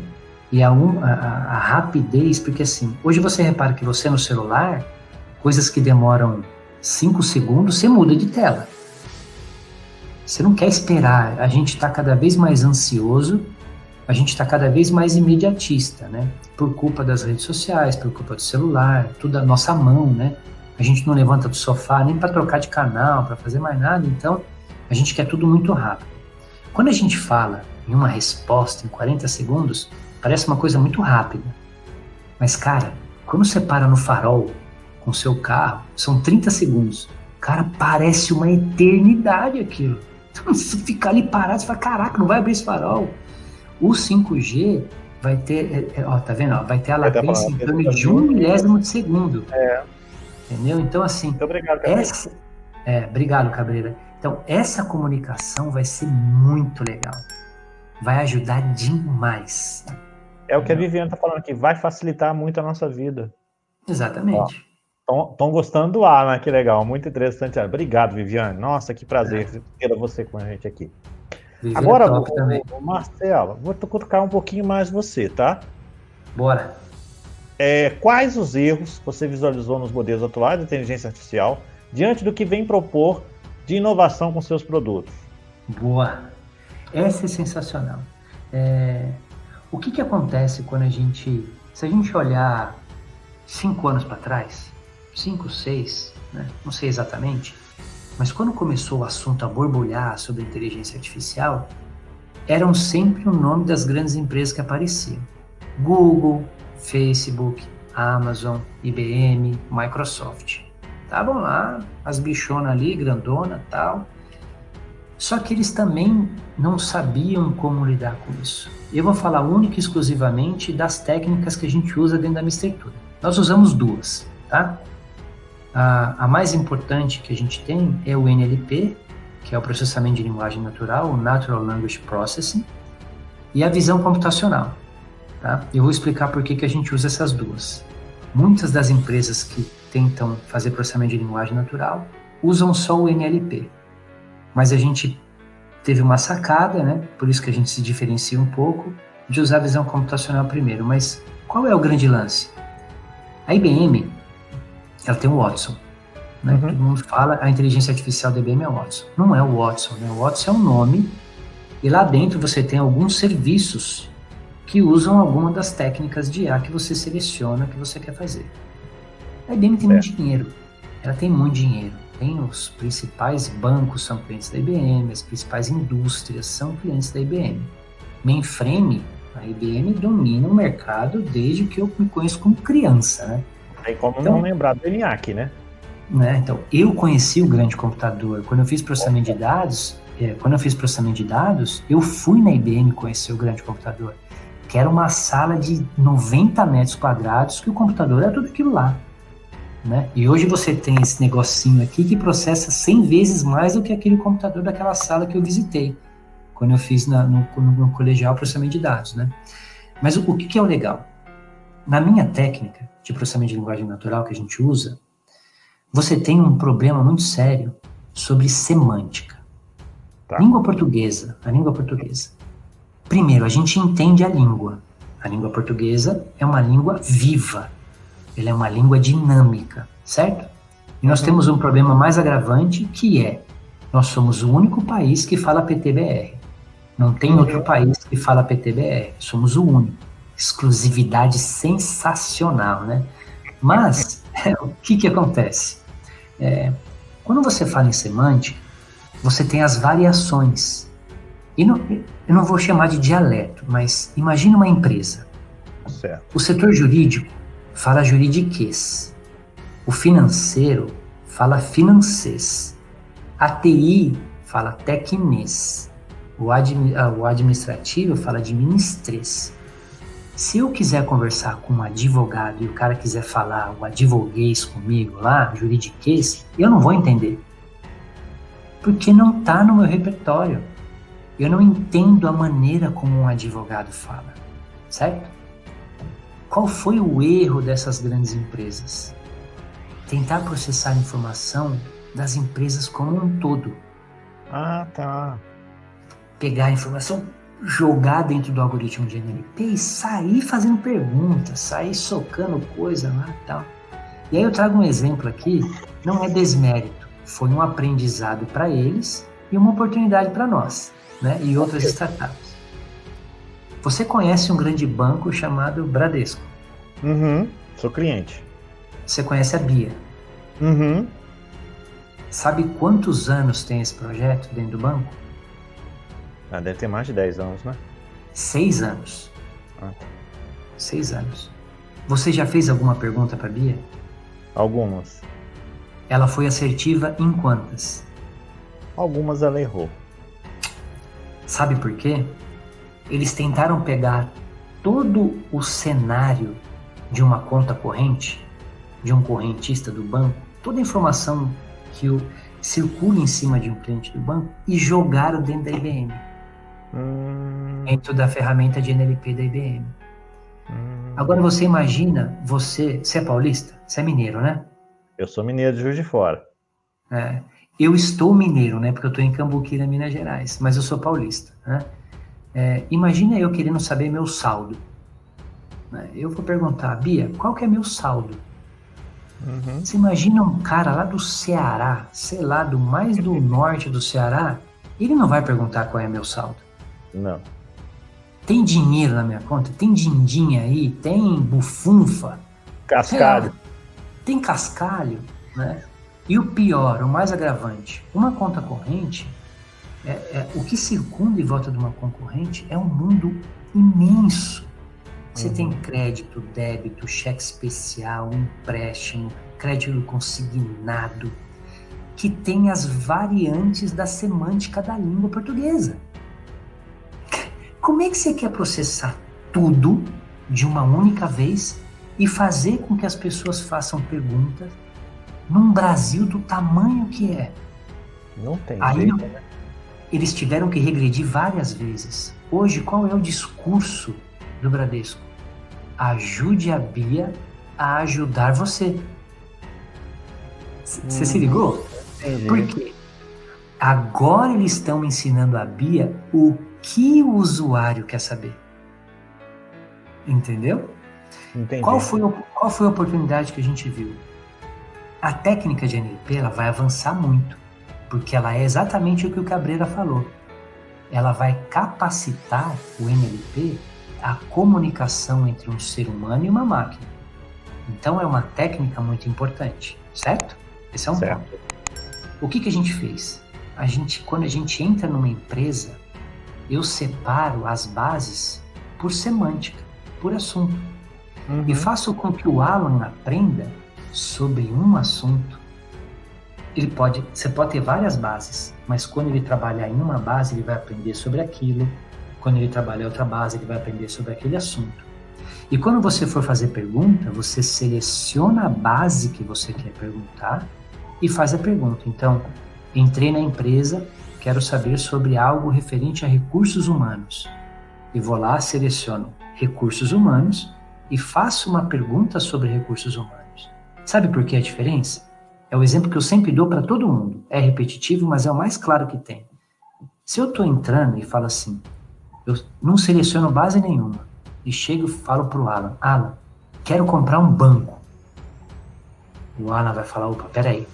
e a rapidez, porque assim, hoje você repara que você no celular, coisas que demoram 5 segundos, você muda de tela. Você não quer esperar, a gente está cada vez mais ansioso, a gente está cada vez mais imediatista, né? Por culpa das redes sociais, por culpa do celular, tudo à nossa mão, né? A gente não levanta do sofá nem para trocar de canal, para fazer mais nada, então a gente quer tudo muito rápido. Quando a gente fala em uma resposta em 40 segundos, parece uma coisa muito rápida. Mas, cara, quando você para no farol com o seu carro, são 30 segundos. Cara, parece uma eternidade aquilo. Então, se ficar ali parado, você fala, caraca, não vai abrir esse farol. O 5G vai ter, tá vendo? Vai ter a latência em torno de 1 milésimo de segundo. Entendeu? Então, assim... Muito obrigado, Cabreira. Obrigado, Cabreira. Então, essa comunicação vai ser muito legal. Vai ajudar demais. É o que a Viviane está falando aqui, vai facilitar muito a nossa vida. Exatamente. Estão gostando do ar, né? Que legal, muito interessante. Obrigado, Viviane. Nossa, que prazer ter você com a gente aqui. Viviane agora, Marcelo, vou tocar um pouquinho mais você, tá? Bora. Quais os erros você visualizou nos modelos atuais de inteligência artificial diante do que vem propor de inovação com seus produtos? Boa. Essa é sensacional. O que acontece quando se a gente olhar 5 anos para trás, 5, 6, né? Não sei exatamente, mas quando começou o assunto a borbulhar sobre inteligência artificial, eram sempre o nome das grandes empresas que apareciam. Google, Facebook, Amazon, IBM, Microsoft. Estavam lá, as bichonas ali, grandona, tal. Só que eles também não sabiam como lidar com isso. Eu vou falar única e exclusivamente das técnicas que a gente usa dentro da Mistertura. Nós usamos 2, tá? A mais importante que a gente tem é o NLP, que é o processamento de linguagem natural, o Natural Language Processing, e a visão computacional. Tá? Eu vou explicar por que a gente usa essas 2. Muitas das empresas que tentam fazer processamento de linguagem natural usam só o NLP. Mas a gente teve uma sacada, né? Por isso que a gente se diferencia um pouco, de usar a visão computacional primeiro, mas qual é o grande lance? A IBM, ela tem o Watson, né? Todo mundo fala, a inteligência artificial da IBM é o Watson. Não é o Watson, né? O Watson é um nome, e lá dentro você tem alguns serviços que usam alguma das técnicas de IA que você seleciona, que você quer fazer. A IBM tem muito dinheiro, ela tem muito dinheiro. Tem os principais bancos são clientes da IBM, as principais indústrias são clientes da IBM. Mainframe, a IBM domina o mercado desde que eu me conheço como criança, né? Tem como não lembrar do ENIAC, né? Então, eu conheci o grande computador. Quando eu fiz processamento de dados, eu fui na IBM conhecer o grande computador, que era uma sala de 90 metros quadrados, que o computador era tudo aquilo lá, né? E hoje você tem esse negocinho aqui que processa 100 vezes mais do que aquele computador daquela sala que eu visitei, quando eu fiz no colegial processamento de dados, né? Mas o que é o legal? Na minha técnica de processamento de linguagem natural que a gente usa, você tem um problema muito sério sobre semântica. Tá. A língua portuguesa. Primeiro, a gente entende a língua. A língua portuguesa é uma língua viva. Ela é uma língua dinâmica, certo? E nós temos um problema mais agravante, que é, nós somos o único país que fala PTBR. Não tem outro país que fala PTBR. Somos o único. Exclusividade sensacional, né? Mas, o que acontece? Quando você fala em semântica, você tem as variações. E eu não vou chamar de dialeto, mas imagine uma empresa. Certo. O setor jurídico fala juridiquês. O financeiro fala financês. A TI fala tecnês. O administrativo fala administrês. Se eu quiser conversar com um advogado e o cara quiser falar o advoguês comigo lá, juridiquês, eu não vou entender. Porque não está no meu repertório. Eu não entendo a maneira como um advogado fala, certo? Qual foi o erro dessas grandes empresas? Tentar processar a informação das empresas como um todo. Ah, tá. Pegar a informação, jogar dentro do algoritmo de NLP e sair fazendo perguntas, sair socando coisa lá e tal. E aí eu trago um exemplo aqui, não é desmérito, foi um aprendizado para eles e uma oportunidade para nós, né? E outras startups. Você conhece um grande banco chamado Bradesco? Sou cliente. Você conhece a Bia? Sabe quantos anos tem esse projeto dentro do banco? Deve ter mais de 10 anos, né? 6 anos. 6 anos. Você já fez alguma pergunta para a Bia? Algumas. Ela foi assertiva em quantas? Algumas ela errou. Sabe por quê? Eles tentaram pegar todo o cenário de uma conta corrente, de um correntista do banco, toda a informação que circula em cima de um cliente do banco e jogaram dentro da IBM. Dentro da ferramenta de NLP da IBM. Agora você imagina, você é paulista? Você é mineiro, né? Eu sou mineiro de Juiz de Fora. Eu estou mineiro, né? Porque eu estou em Cambuquira, Minas Gerais, mas eu sou paulista, né? Imagina eu querendo saber meu saldo. Eu vou perguntar, Bia, qual que é meu saldo? Você imagina um cara lá do Ceará, sei lá, do mais do norte do Ceará, ele não vai perguntar qual é meu saldo. Não. Tem dinheiro na minha conta? Tem din-din aí? Tem bufunfa? Cascalho. Tem cascalho, né? E o pior, o mais agravante, uma conta corrente, o que circunda em volta de uma concorrente é um mundo imenso. Você tem crédito, débito, cheque especial, empréstimo, crédito consignado, que tem as variantes da semântica da língua portuguesa. Como é que você quer processar tudo de uma única vez e fazer com que as pessoas façam perguntas num Brasil do tamanho que é? Não tem jeito, né? Eles tiveram que regredir várias vezes. Hoje, qual é o discurso do Bradesco? Ajude a Bia a ajudar você. Você se ligou? Por quê? Agora eles estão ensinando a Bia o que o usuário quer saber. Entendeu? Entendi. Qual foi a oportunidade que a gente viu? A técnica de NLP ela vai avançar muito, porque ela é exatamente o que o Cabreira falou. Ela vai capacitar o NLP a comunicação entre um ser humano e uma máquina. Então é uma técnica muito importante, certo? Esse é um ponto. O que a gente fez? Quando a gente entra numa empresa, eu separo as bases por semântica, por assunto. E faço com que o Alan aprenda sobre um assunto. Você pode ter várias bases, mas quando ele trabalhar em uma base, ele vai aprender sobre aquilo. Quando ele trabalhar em outra base, ele vai aprender sobre aquele assunto. E quando você for fazer pergunta, você seleciona a base que você quer perguntar e faz a pergunta. Então, entrei na empresa, quero saber sobre algo referente a recursos humanos. E vou lá, seleciono recursos humanos e faço uma pergunta sobre recursos humanos. Sabe por que a diferença? É o exemplo que eu sempre dou para todo mundo. É repetitivo, mas é o mais claro que tem. Se eu estou entrando e falo assim, eu não seleciono base nenhuma, e chego e falo para o Alan, Alan, quero comprar um banco. O Alan vai falar, opa, peraí.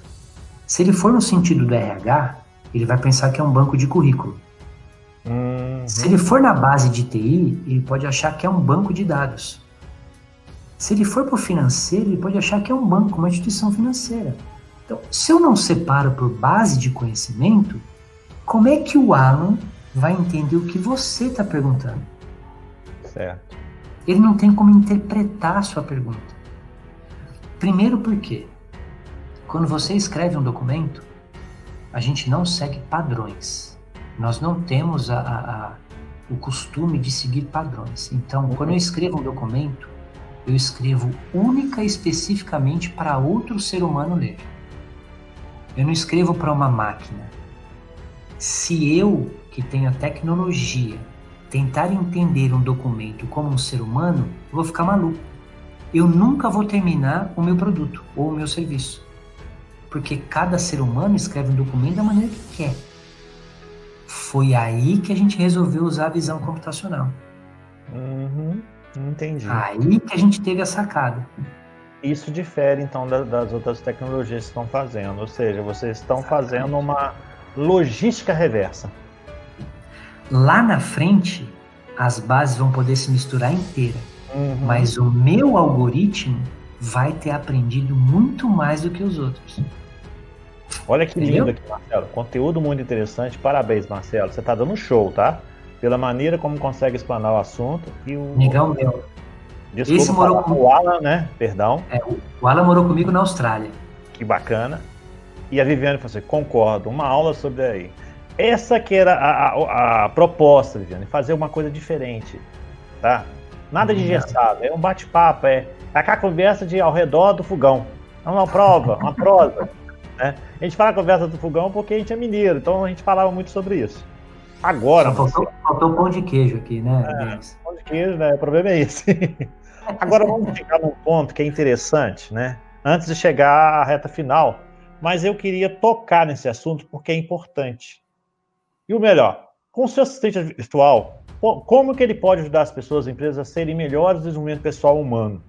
Se ele for no sentido do RH, ele vai pensar que é um banco de currículo. Se ele for na base de TI, ele pode achar que é um banco de dados. Se ele for para o financeiro, ele pode achar que é um banco, uma instituição financeira. Então, se eu não separo por base de conhecimento, como é que o Alan vai entender o que você está perguntando? Certo. Ele não tem como interpretar a sua pergunta. Primeiro porque, quando você escreve um documento, a gente não segue padrões. Nós não temos o costume de seguir padrões. Então, quando eu escrevo um documento, eu escrevo única e especificamente para outro ser humano ler. Eu não escrevo para uma máquina. Se eu, que tenho a tecnologia, tentar entender um documento como um ser humano, eu vou ficar maluco. Eu nunca vou terminar o meu produto ou o meu serviço. Porque cada ser humano escreve um documento da maneira que quer. Foi aí que a gente resolveu usar a visão computacional. Entendi. Aí que a gente teve a sacada. Isso difere, então, das outras tecnologias que estão fazendo. Ou seja, vocês estão fazendo uma logística reversa. Lá na frente, as bases vão poder se misturar inteira. Mas o meu algoritmo vai ter aprendido muito mais do que os outros. Olha que lindo aqui, Marcelo. Conteúdo muito interessante. Parabéns, Marcelo. Você está dando um show, tá? Pela maneira como consegue explanar o assunto. Negão meu. Desculpa, esse morou comigo. O Alan, né? Perdão. O Alan morou comigo na Austrália. Que bacana. E a Viviane falou assim, concordo, uma aula sobre aí. Essa que era a proposta, Viviane, fazer uma coisa diferente, tá? Nada de engessado, é um bate-papo, é a conversa ao redor do fogão. É uma prosa, né? A gente fala a conversa do fogão porque a gente é mineiro, então a gente falava muito sobre isso. Agora... Faltou pão de queijo aqui, né? Pão de queijo, né? O problema é esse. Agora vamos chegar num ponto que é interessante, né? Antes de chegar à reta final, mas eu queria tocar nesse assunto porque é importante. E o melhor, com o seu assistente virtual, como que ele pode ajudar as pessoas, as empresas a serem melhores no desenvolvimento pessoal humano?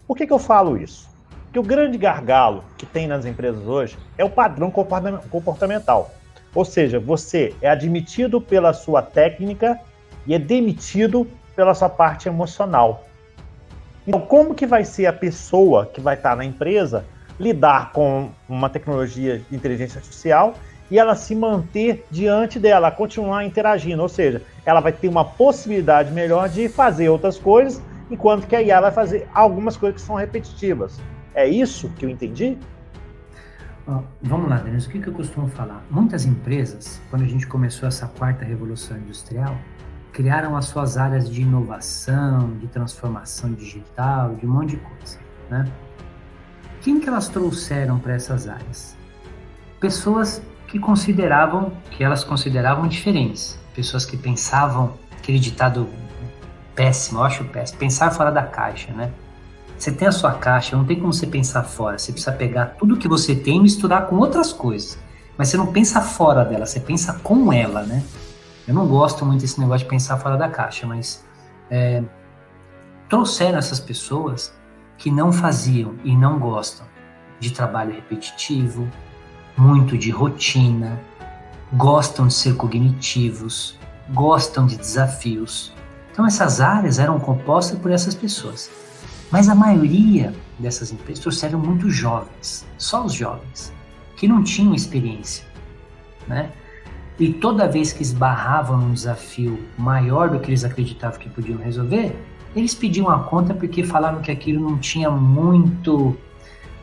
Por que eu falo isso? Porque o grande gargalo que tem nas empresas hoje é o padrão comportamental. Ou seja, você é admitido pela sua técnica e é demitido pela sua parte emocional. Então, como que vai ser a pessoa que vai estar na empresa lidar com uma tecnologia de inteligência artificial e ela se manter diante dela, continuar interagindo? Ou seja, ela vai ter uma possibilidade melhor de fazer outras coisas, enquanto que a IA vai fazer algumas coisas que são repetitivas. É isso que eu entendi? Vamos lá, Denis, o que eu costumo falar? Muitas empresas, quando a gente começou essa quarta revolução industrial, criaram as suas áreas de inovação, de transformação digital, de um monte de coisa, né? Quem que elas trouxeram para essas áreas? Pessoas que elas consideravam diferentes, pessoas que pensavam, aquele ditado péssimo, eu acho péssimo, pensar fora da caixa, né? Você tem a sua caixa, não tem como você pensar fora, você precisa pegar tudo que você tem e misturar com outras coisas, mas você não pensa fora dela, você pensa com ela, né? Eu não gosto muito desse negócio de pensar fora da caixa, mas trouxeram essas pessoas que não faziam e não gostam de trabalho repetitivo, muito de rotina, gostam de ser cognitivos, gostam de desafios. Então essas áreas eram compostas por essas pessoas. Mas a maioria dessas empresas trouxeram muito jovens, só os jovens, que não tinham experiência, né? E toda vez que esbarravam num desafio maior do que eles acreditavam que podiam resolver, eles pediam a conta porque falavam que aquilo não tinha muito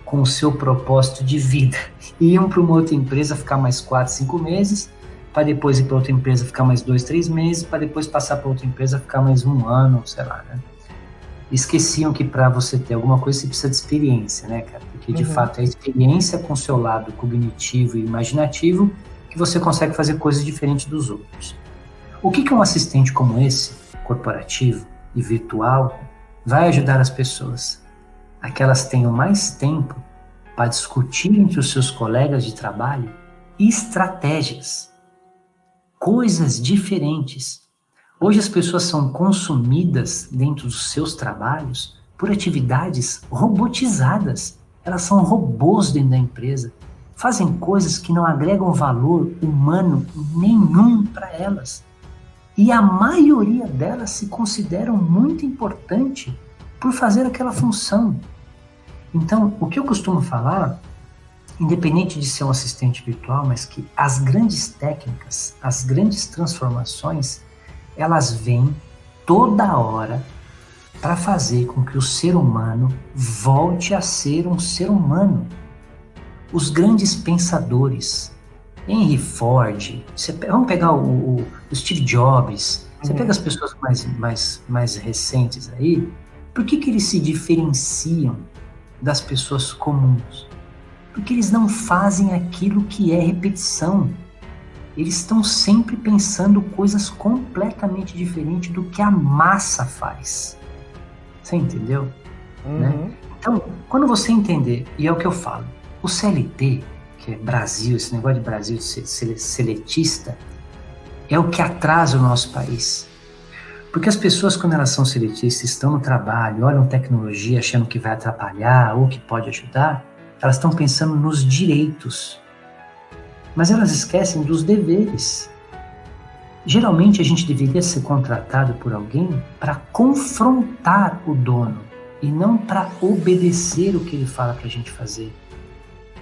com o seu propósito de vida. Iam para uma outra empresa ficar mais 4, 5 meses, para depois ir para outra empresa ficar mais 2, 3 meses, para depois passar para outra empresa ficar mais 1 ano, sei lá, né? Esqueciam que para você ter alguma coisa você precisa de experiência, né, cara? Porque de fato é a experiência com o seu lado cognitivo e imaginativo que você consegue fazer coisas diferentes dos outros. O que um assistente como esse, corporativo e virtual, vai ajudar as pessoas? A que elas tenham mais tempo para discutir entre os seus colegas de trabalho estratégias, coisas diferentes. Hoje as pessoas são consumidas dentro dos seus trabalhos por atividades robotizadas. Elas são robôs dentro da empresa. Fazem coisas que não agregam valor humano nenhum para elas. E a maioria delas se consideram muito importante por fazer aquela função. Então, o que eu costumo falar, independente de ser um assistente virtual, mas que as grandes técnicas, as grandes transformações, elas vêm toda hora para fazer com que o ser humano volte a ser um ser humano. Os grandes pensadores, Henry Ford, vamos pegar o Steve Jobs, você pega as pessoas mais recentes aí, por que eles se diferenciam das pessoas comuns? Porque eles não fazem aquilo que é repetição. Eles estão sempre pensando coisas completamente diferentes do que a massa faz. Você entendeu? Né? Então, quando você entender, e é o que eu falo, o CLT, que é Brasil, esse negócio de Brasil de ser seletista, é o que atrasa o nosso país. Porque as pessoas, quando elas são seletistas, estão no trabalho, olham tecnologia achando que vai atrapalhar ou que pode ajudar, elas estão pensando nos direitos. Mas elas esquecem dos deveres. Geralmente a gente deveria ser contratado por alguém para confrontar o dono e não para obedecer o que ele fala para a gente fazer.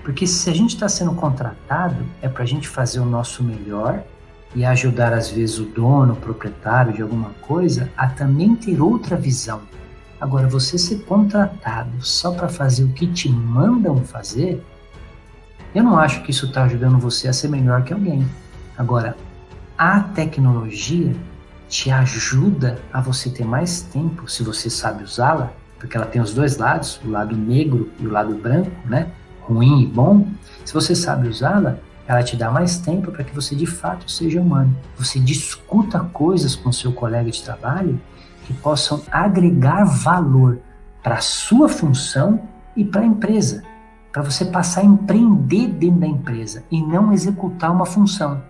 Porque se a gente está sendo contratado, é para a gente fazer o nosso melhor e ajudar às vezes o dono, o proprietário de alguma coisa a também ter outra visão. Agora, você ser contratado só para fazer o que te mandam fazer, eu não acho que isso está ajudando você a ser melhor que alguém. Agora, a tecnologia te ajuda a você ter mais tempo, se você sabe usá-la, porque ela tem os dois lados, o lado negro e o lado branco, né? Ruim e bom. Se você sabe usá-la, ela te dá mais tempo para que você de fato seja humano. Você discuta coisas com seu colega de trabalho que possam agregar valor para a sua função e para a empresa. Para você passar a empreender dentro da empresa e não executar uma função.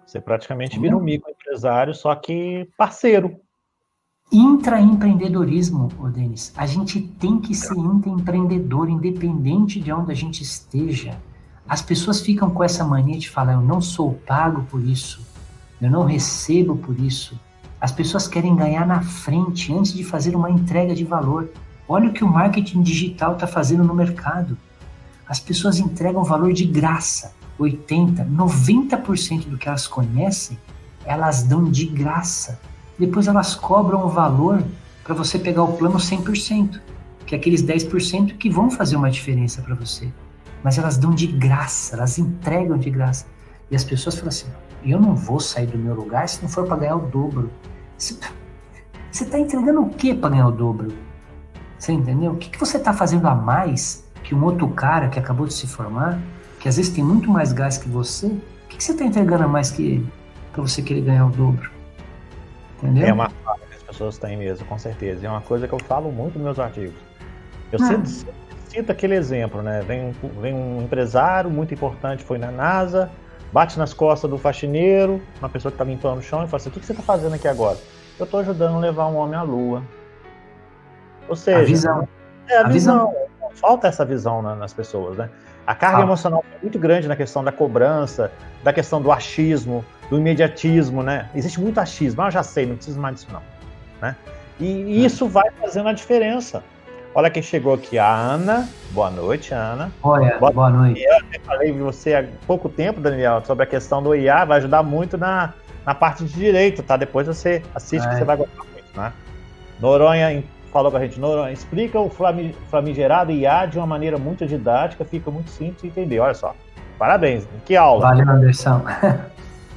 Você praticamente vira um microempresário, só que parceiro. Intraempreendedorismo, Denis. A gente tem que ser intraempreendedor, independente de onde a gente esteja. As pessoas ficam com essa mania de falar, eu não sou pago por isso, eu não recebo por isso. As pessoas querem ganhar na frente, antes de fazer uma entrega de valor. Olha o que o marketing digital está fazendo no mercado. As pessoas entregam valor de graça. 80%, 90% do que elas conhecem, elas dão de graça. Depois elas cobram o valor para você pegar o plano 100%, que é aqueles 10% que vão fazer uma diferença para você. Mas elas dão de graça, elas entregam de graça. E as pessoas falam assim, eu não vou sair do meu lugar se não for para ganhar o dobro. Você está entregando o que para ganhar o dobro? Você entendeu? O que você está fazendo a mais que um outro cara que acabou de se formar, que às vezes tem muito mais gás que você, o que você está entregando a mais que ele para você querer ganhar o dobro? Entendeu? É uma falha que as pessoas têm mesmo, com certeza. É uma coisa que eu falo muito nos meus artigos. Eu sempre cito aquele exemplo, né? Vem um empresário muito importante, foi na NASA, bate nas costas do faxineiro, uma pessoa que está limpando o chão, e fala assim, o que você está fazendo aqui agora? eu estou ajudando a levar um homem à lua. Ou A seja, visão. a A visão. visão. Falta essa visão nas pessoas, né? A carga emocional é muito grande na questão da cobrança, da questão do achismo, do imediatismo, né? Existe muito achismo. Eu já sei, não preciso mais disso não, né? E isso vai fazendo a diferença. Olha quem chegou aqui, a Ana. Boa noite, Ana. Olha, boa noite. Eu falei com você há pouco tempo, Daniel, sobre a questão do IA, vai ajudar muito na parte de direito, tá? Depois você assiste que você vai gostar muito, né? Noronha falou com a gente, Noronha, explica o famigerado IA de uma maneira muito didática, fica muito simples de entender. Olha só, parabéns, que aula. Valeu, Anderson.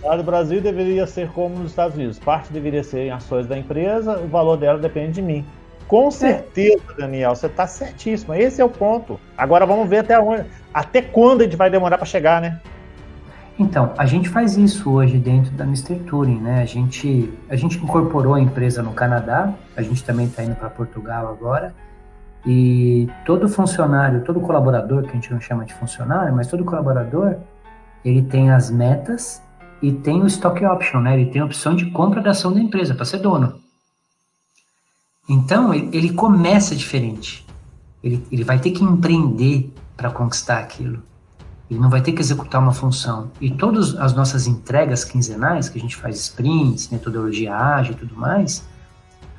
O Brasil deveria ser como nos Estados Unidos, parte deveria ser em ações da empresa, o valor dela depende de mim. Com certeza, Daniel, você está certíssimo. Esse é o ponto. Agora vamos ver até quando a gente vai demorar para chegar, né? Então, a gente faz isso hoje dentro da Mr. Turing, né? A gente incorporou a empresa no Canadá, a gente também está indo para Portugal agora, e todo funcionário, todo colaborador, que a gente não chama de funcionário, mas todo colaborador, ele tem as metas e tem o stock option, né? Ele tem a opção de compra da ação da empresa para ser dono. Então, ele começa diferente. Ele vai ter que empreender para conquistar aquilo. Ele não vai ter que executar uma função. E todas as nossas entregas quinzenais, que a gente faz sprints, metodologia ágil e tudo mais,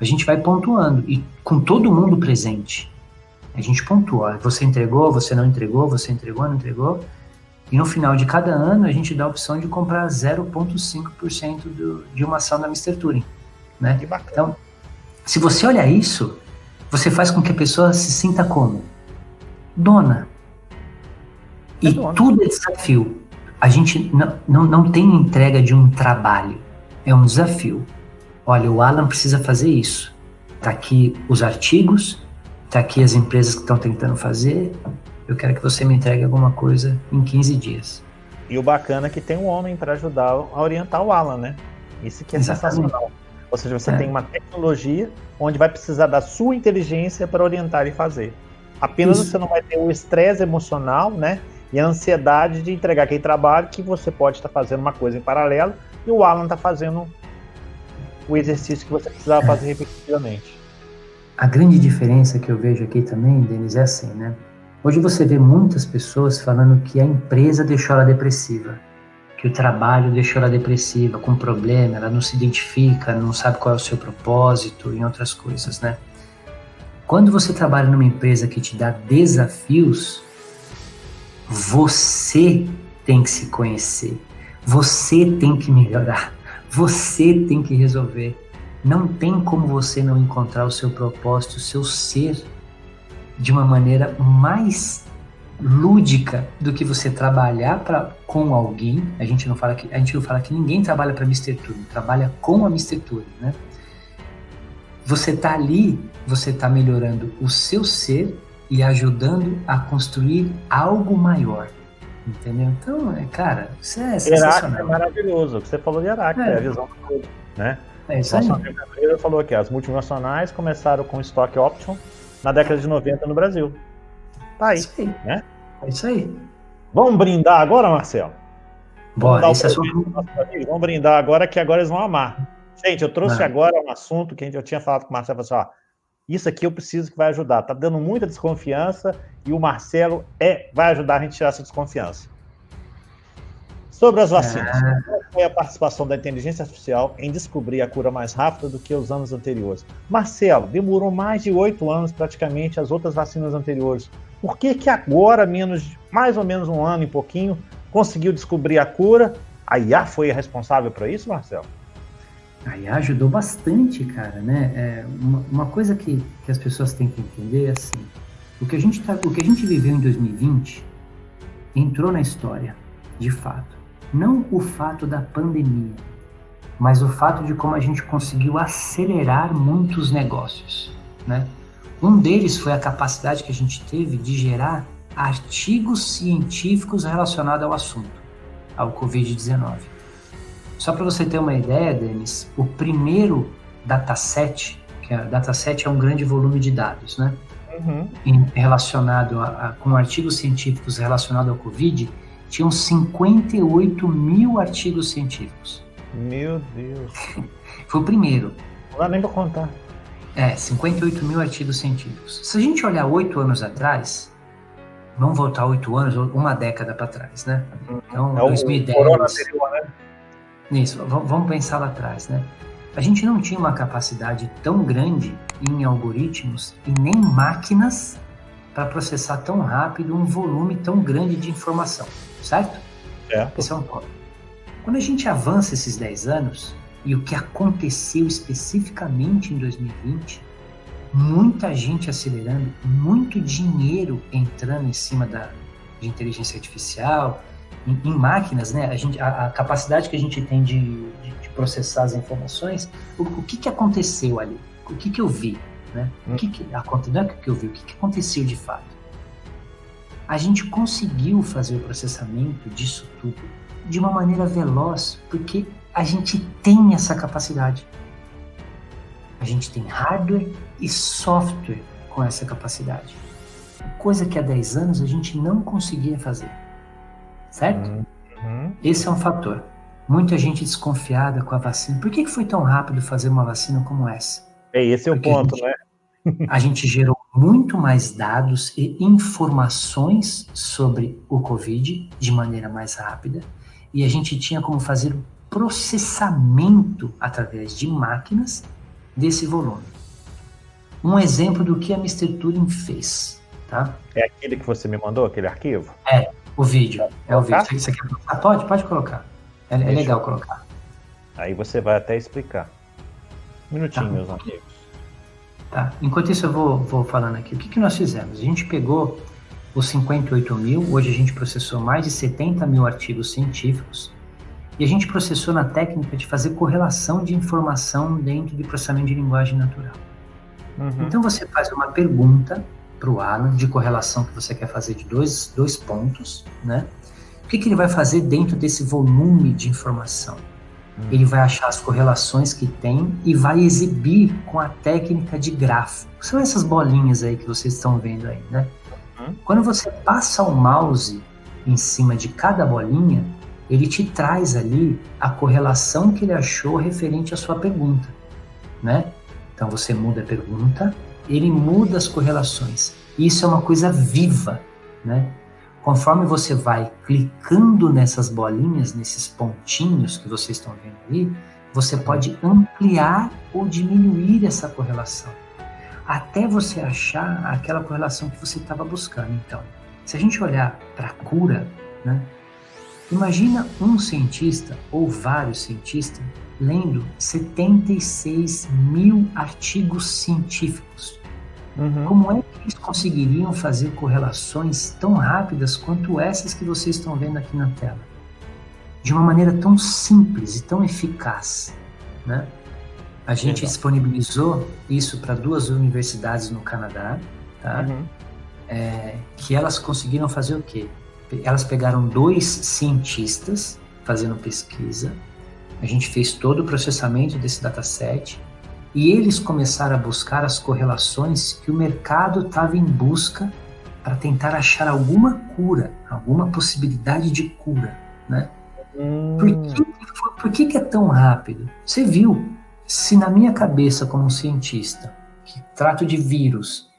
a gente vai pontuando. E com todo mundo presente. A gente pontua. Você entregou, você não entregou, você entregou, não entregou. E no final de cada ano, a gente dá a opção de comprar 0,5% de uma ação da Mr. Turing. Né? Que bacana. Então, se você olha isso, você faz com que a pessoa se sinta como? Dona. E tudo é desafio. A gente não tem entrega de um trabalho. É um desafio. Olha, o Alan precisa fazer isso. Tá aqui os artigos, tá aqui as empresas que estão tentando fazer. Eu quero que você me entregue alguma coisa em 15 dias. E o bacana é que tem um homem para ajudar a orientar o Alan, né? Isso que é sensacional. Ou seja, você tem uma tecnologia onde vai precisar da sua inteligência para orientar e fazer. Apenas você não vai ter o estresse emocional, né? E a ansiedade de entregar aquele trabalho que você pode estar fazendo uma coisa em paralelo e o Alan está fazendo o exercício que você precisava fazer repetitivamente. A grande diferença que eu vejo aqui também, Denis, é assim, né? Hoje você vê muitas pessoas falando que a empresa deixou ela depressiva, que o trabalho deixou ela depressiva, com problema, ela não se identifica, não sabe qual é o seu propósito e outras coisas, né? Quando você trabalha numa empresa que te dá desafios, você tem que se conhecer, você tem que melhorar, você tem que resolver. Não tem como você não encontrar o seu propósito, o seu ser, de uma maneira mais lúdica do que você trabalhar com alguém. A gente não fala que ninguém trabalha para Mr. Turing, trabalha com a Mr. Turing, né? Você tá ali, você tá melhorando o seu ser e ajudando a construir algo maior, entendeu? Então, cara, isso é sensacional. Heráclito é maravilhoso. O que você falou de Heráclito é a visão do todo, né? É isso aí. Ele falou aqui, as multinacionais começaram com stock option na década de 90 no Brasil. Tá aí, né? É isso aí. Vamos brindar agora, Marcelo? Bora, Vamos brindar agora, que agora eles vão amar. Gente, eu trouxe agora um assunto que eu tinha falado com o Marcelo, assim, ó, isso aqui eu preciso que vai ajudar. Tá dando muita desconfiança e o Marcelo vai ajudar a gente a tirar essa desconfiança. Sobre as vacinas. Qual foi a participação da inteligência artificial em descobrir a cura mais rápida do que os anos anteriores? Marcelo, demorou mais de 8 anos praticamente as outras vacinas anteriores. Por que agora, mais ou menos um ano e pouquinho, conseguiu descobrir a cura? A IA foi a responsável por isso, Marcelo? A IA ajudou bastante, cara, né? Uma coisa que as pessoas têm que entender é assim, o que a gente viveu em 2020 entrou na história, de fato. Não o fato da pandemia, mas o fato de como a gente conseguiu acelerar muitos negócios, né? Um deles foi a capacidade que a gente teve de gerar artigos científicos relacionados ao assunto, ao Covid-19. Só para você ter uma ideia, Denis, o primeiro dataset, dataset é um grande volume de dados, né? Relacionado com artigos científicos relacionados ao Covid, tinham 58 mil artigos científicos. Meu Deus! Foi o primeiro. Não dá nem para contar. 58 mil artigos científicos. Se a gente olhar 8 anos atrás, vamos voltar 8 anos, uma década para trás, né? Então, 2010... corona anterior, né? Isso, vamos pensar lá atrás, né? A gente não tinha uma capacidade tão grande em algoritmos e nem máquinas para processar tão rápido um volume tão grande de informação, certo? Esse é um ponto. Quando a gente avança esses 10 anos, e o que aconteceu especificamente em 2020, muita gente acelerando, muito dinheiro entrando em cima de inteligência artificial, em máquinas, né? A capacidade que a gente tem de processar as informações, o que aconteceu ali? O que eu vi? Né? Não é o que eu vi, o que aconteceu de fato? A gente conseguiu fazer o processamento disso tudo de uma maneira veloz, porque a gente tem essa capacidade. A gente tem hardware e software com essa capacidade. Coisa que há 10 anos a gente não conseguia fazer. Certo? Esse é um fator. Muita gente desconfiada com a vacina. Por que foi tão rápido fazer uma vacina como essa? Esse é o ponto, né? A gente gerou muito mais dados e informações sobre o Covid de maneira mais rápida, e a gente tinha como fazer o processamento através de máquinas desse volume. Um exemplo do que a Mr. Turing fez, tá? É aquele que você me mandou, aquele arquivo? O vídeo. É o vídeo. Você quer colocar? Pode colocar. É legal colocar. Aí você vai até explicar. Um minutinho, meus amigos. Tá. Enquanto isso eu vou falando aqui. O que nós fizemos? A gente pegou os 58 mil, hoje a gente processou mais de 70 mil artigos científicos, e a gente processou na técnica de fazer correlação de informação dentro de processamento de linguagem natural. Então você faz uma pergunta para o Alan de correlação que você quer fazer de dois pontos, né? O que ele vai fazer dentro desse volume de informação? Ele vai achar as correlações que tem e vai exibir com a técnica de grafo. São essas bolinhas aí que vocês estão vendo aí, né? Quando você passa o mouse em cima de cada bolinha, ele te traz ali a correlação que ele achou referente à sua pergunta, né? Então você muda a pergunta, ele muda as correlações. Isso é uma coisa viva, né? Conforme você vai clicando nessas bolinhas, nesses pontinhos que vocês estão vendo ali, você pode ampliar ou diminuir essa correlação, até você achar aquela correlação que você estava buscando. Então, se a gente olhar para a cura, né, imagina um cientista ou vários cientistas lendo 76 mil artigos científicos. Como é que eles conseguiriam fazer correlações tão rápidas quanto essas que vocês estão vendo aqui na tela? De uma maneira tão simples e tão eficaz, né? A gente disponibilizou isso para 2 universidades no Canadá, tá? Que elas conseguiram fazer o quê? Elas pegaram 2 cientistas fazendo pesquisa, a gente fez todo o processamento desse dataset, e eles começaram a buscar as correlações que o mercado estava em busca para tentar achar alguma cura, alguma possibilidade de cura, né? Por que é tão rápido? Você viu, se na minha cabeça como um cientista, que trato de vírus,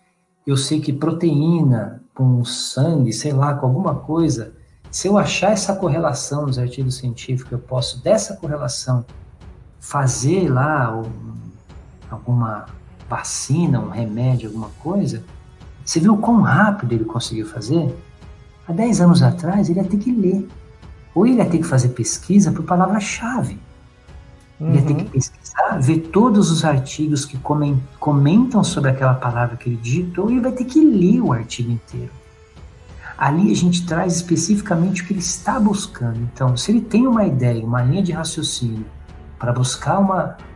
eu sei que proteína com sangue, sei lá, com alguma coisa, se eu achar essa correlação nos artigos científicos, eu posso dessa correlação fazer lá alguma vacina, um remédio, alguma coisa. Você viu quão rápido ele conseguiu fazer? Há 10 anos atrás, ele ia ter que ler. Ou ele ia ter que fazer pesquisa por palavra-chave. Ele ia ter que pesquisar, ver todos os artigos que comentam sobre aquela palavra que ele digitou, e ele vai ter que ler o artigo inteiro. Ali a gente traz especificamente o que ele está buscando. Então, se ele tem uma ideia, uma linha de raciocínio, para buscar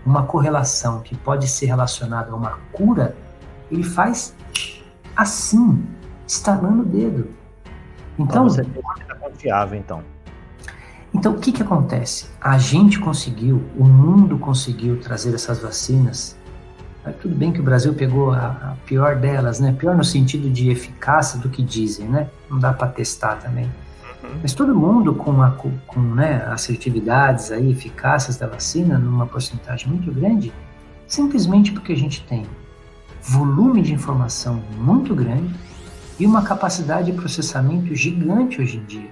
uma correlação que pode ser relacionada a uma cura, ele faz assim, estalando o dedo. Então você tem uma coisa confiável, então. Então, o que acontece? A gente conseguiu, o mundo conseguiu trazer essas vacinas. Tudo bem que o Brasil pegou a pior delas, né? Pior no sentido de eficácia do que dizem, né? Não dá para testar também. Mas todo mundo com né, assertividades aí, eficácias da vacina, numa porcentagem muito grande, Simplesmente porque a gente tem volume de informação muito grande e uma capacidade de processamento gigante hoje em dia.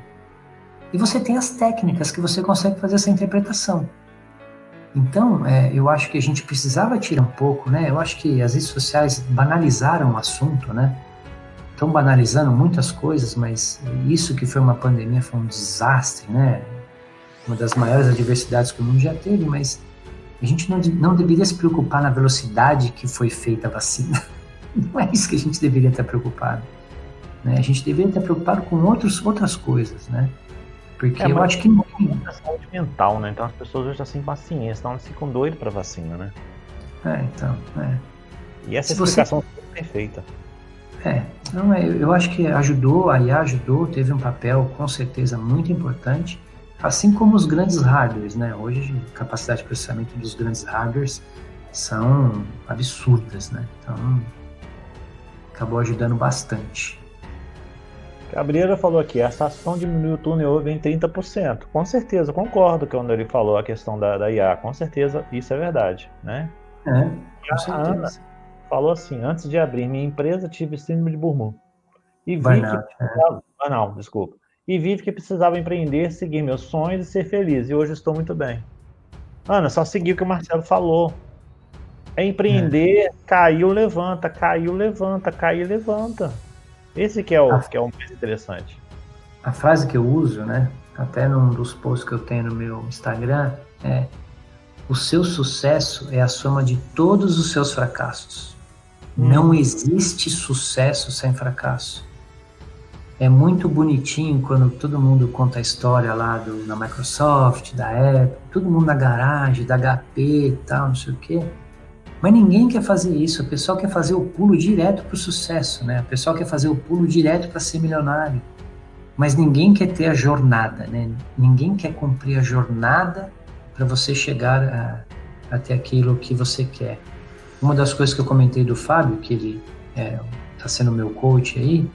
E você tem as técnicas que você consegue fazer essa interpretação. Então, eu acho que a gente precisava tirar um pouco, né? Eu acho que as redes sociais banalizaram o assunto, né? Estão banalizando muitas coisas, mas isso que foi uma pandemia foi um desastre, né? Uma das maiores adversidades que o mundo já teve, mas a gente não deveria se preocupar na velocidade que foi feita a vacina. Não é isso que a gente deveria estar preocupado, né? A gente deveria estar preocupado com outras coisas, né? Porque eu acho que é saúde mental, né? Então as pessoas hoje estão sem paciência, então elas ficam doidas para vacina, né? E essa explicação foi perfeita. Então eu acho que ajudou, a IA ajudou, teve um papel com certeza muito importante, assim como os grandes hardwares, né? Hoje a capacidade de processamento dos grandes hardwares são absurdas, né? Então acabou ajudando bastante. Gabriela falou aqui, a estação diminuiu o turnover em 30%. Com certeza, concordo quando ele falou a questão da IA. Com certeza, isso é verdade, né? Com certeza. A Ana falou assim, antes de abrir minha empresa, tive síndrome de Burnout. E vi que precisava empreender, seguir meus sonhos e ser feliz. E hoje estou muito bem. Ana, só seguir o que o Marcelo falou. É empreender, caiu, levanta, caiu, levanta, caiu, levanta. Esse que é o mais interessante. A frase que eu uso, né, até num dos posts que eu tenho no meu Instagram, é: o seu sucesso é a soma de todos os seus fracassos. Não existe sucesso sem fracasso. É muito bonitinho quando todo mundo conta a história lá na Microsoft, da Apple, todo mundo na garagem, da HP e tal, não sei o quê. Mas ninguém quer fazer isso. O pessoal quer fazer o pulo direto para o sucesso, né? O pessoal quer fazer o pulo direto para ser milionário. Mas ninguém quer ter a jornada, né? Ninguém quer cumprir a jornada para você chegar até aquilo que você quer. Uma das coisas que eu comentei do Fábio, que ele está sendo meu coach aí,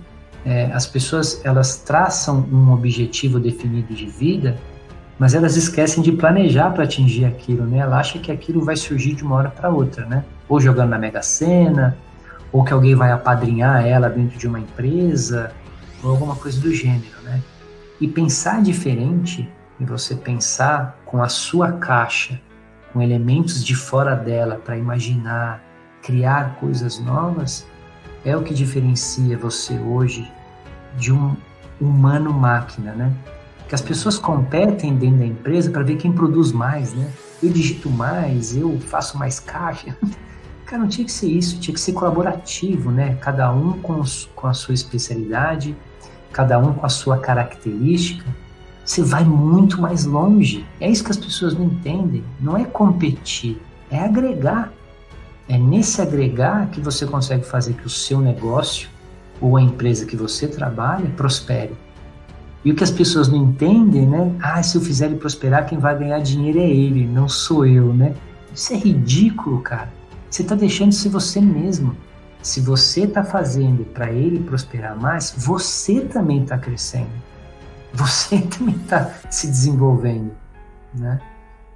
as pessoas, elas traçam um objetivo definido de vida, mas elas esquecem de planejar para atingir aquilo, né? Ela acha que aquilo vai surgir de uma hora para outra, né? Ou jogando na Mega Sena, ou que alguém vai apadrinhar ela dentro de uma empresa, ou alguma coisa do gênero, né? E pensar diferente, e você pensar com a sua caixa, com elementos de fora dela para imaginar, criar coisas novas, é o que diferencia você hoje de um humano-máquina, né? Que as pessoas competem dentro da empresa para ver quem produz mais, né? Eu digito mais, eu faço mais caixa. Cara, não tinha que ser isso, tinha que ser colaborativo, né? Cada um com a sua especialidade, cada um com a sua característica. Você vai muito mais longe. É isso que as pessoas não entendem. Não é competir, é agregar. É nesse agregar que você consegue fazer que o seu negócio ou a empresa que você trabalha prospere. E o que as pessoas não entendem, né? Se eu fizer ele prosperar, quem vai ganhar dinheiro é ele, não sou eu, né? Isso é ridículo, cara. Você está deixando de ser você mesmo. Se você está fazendo para ele prosperar mais, você também está crescendo. Você também está se desenvolvendo, né?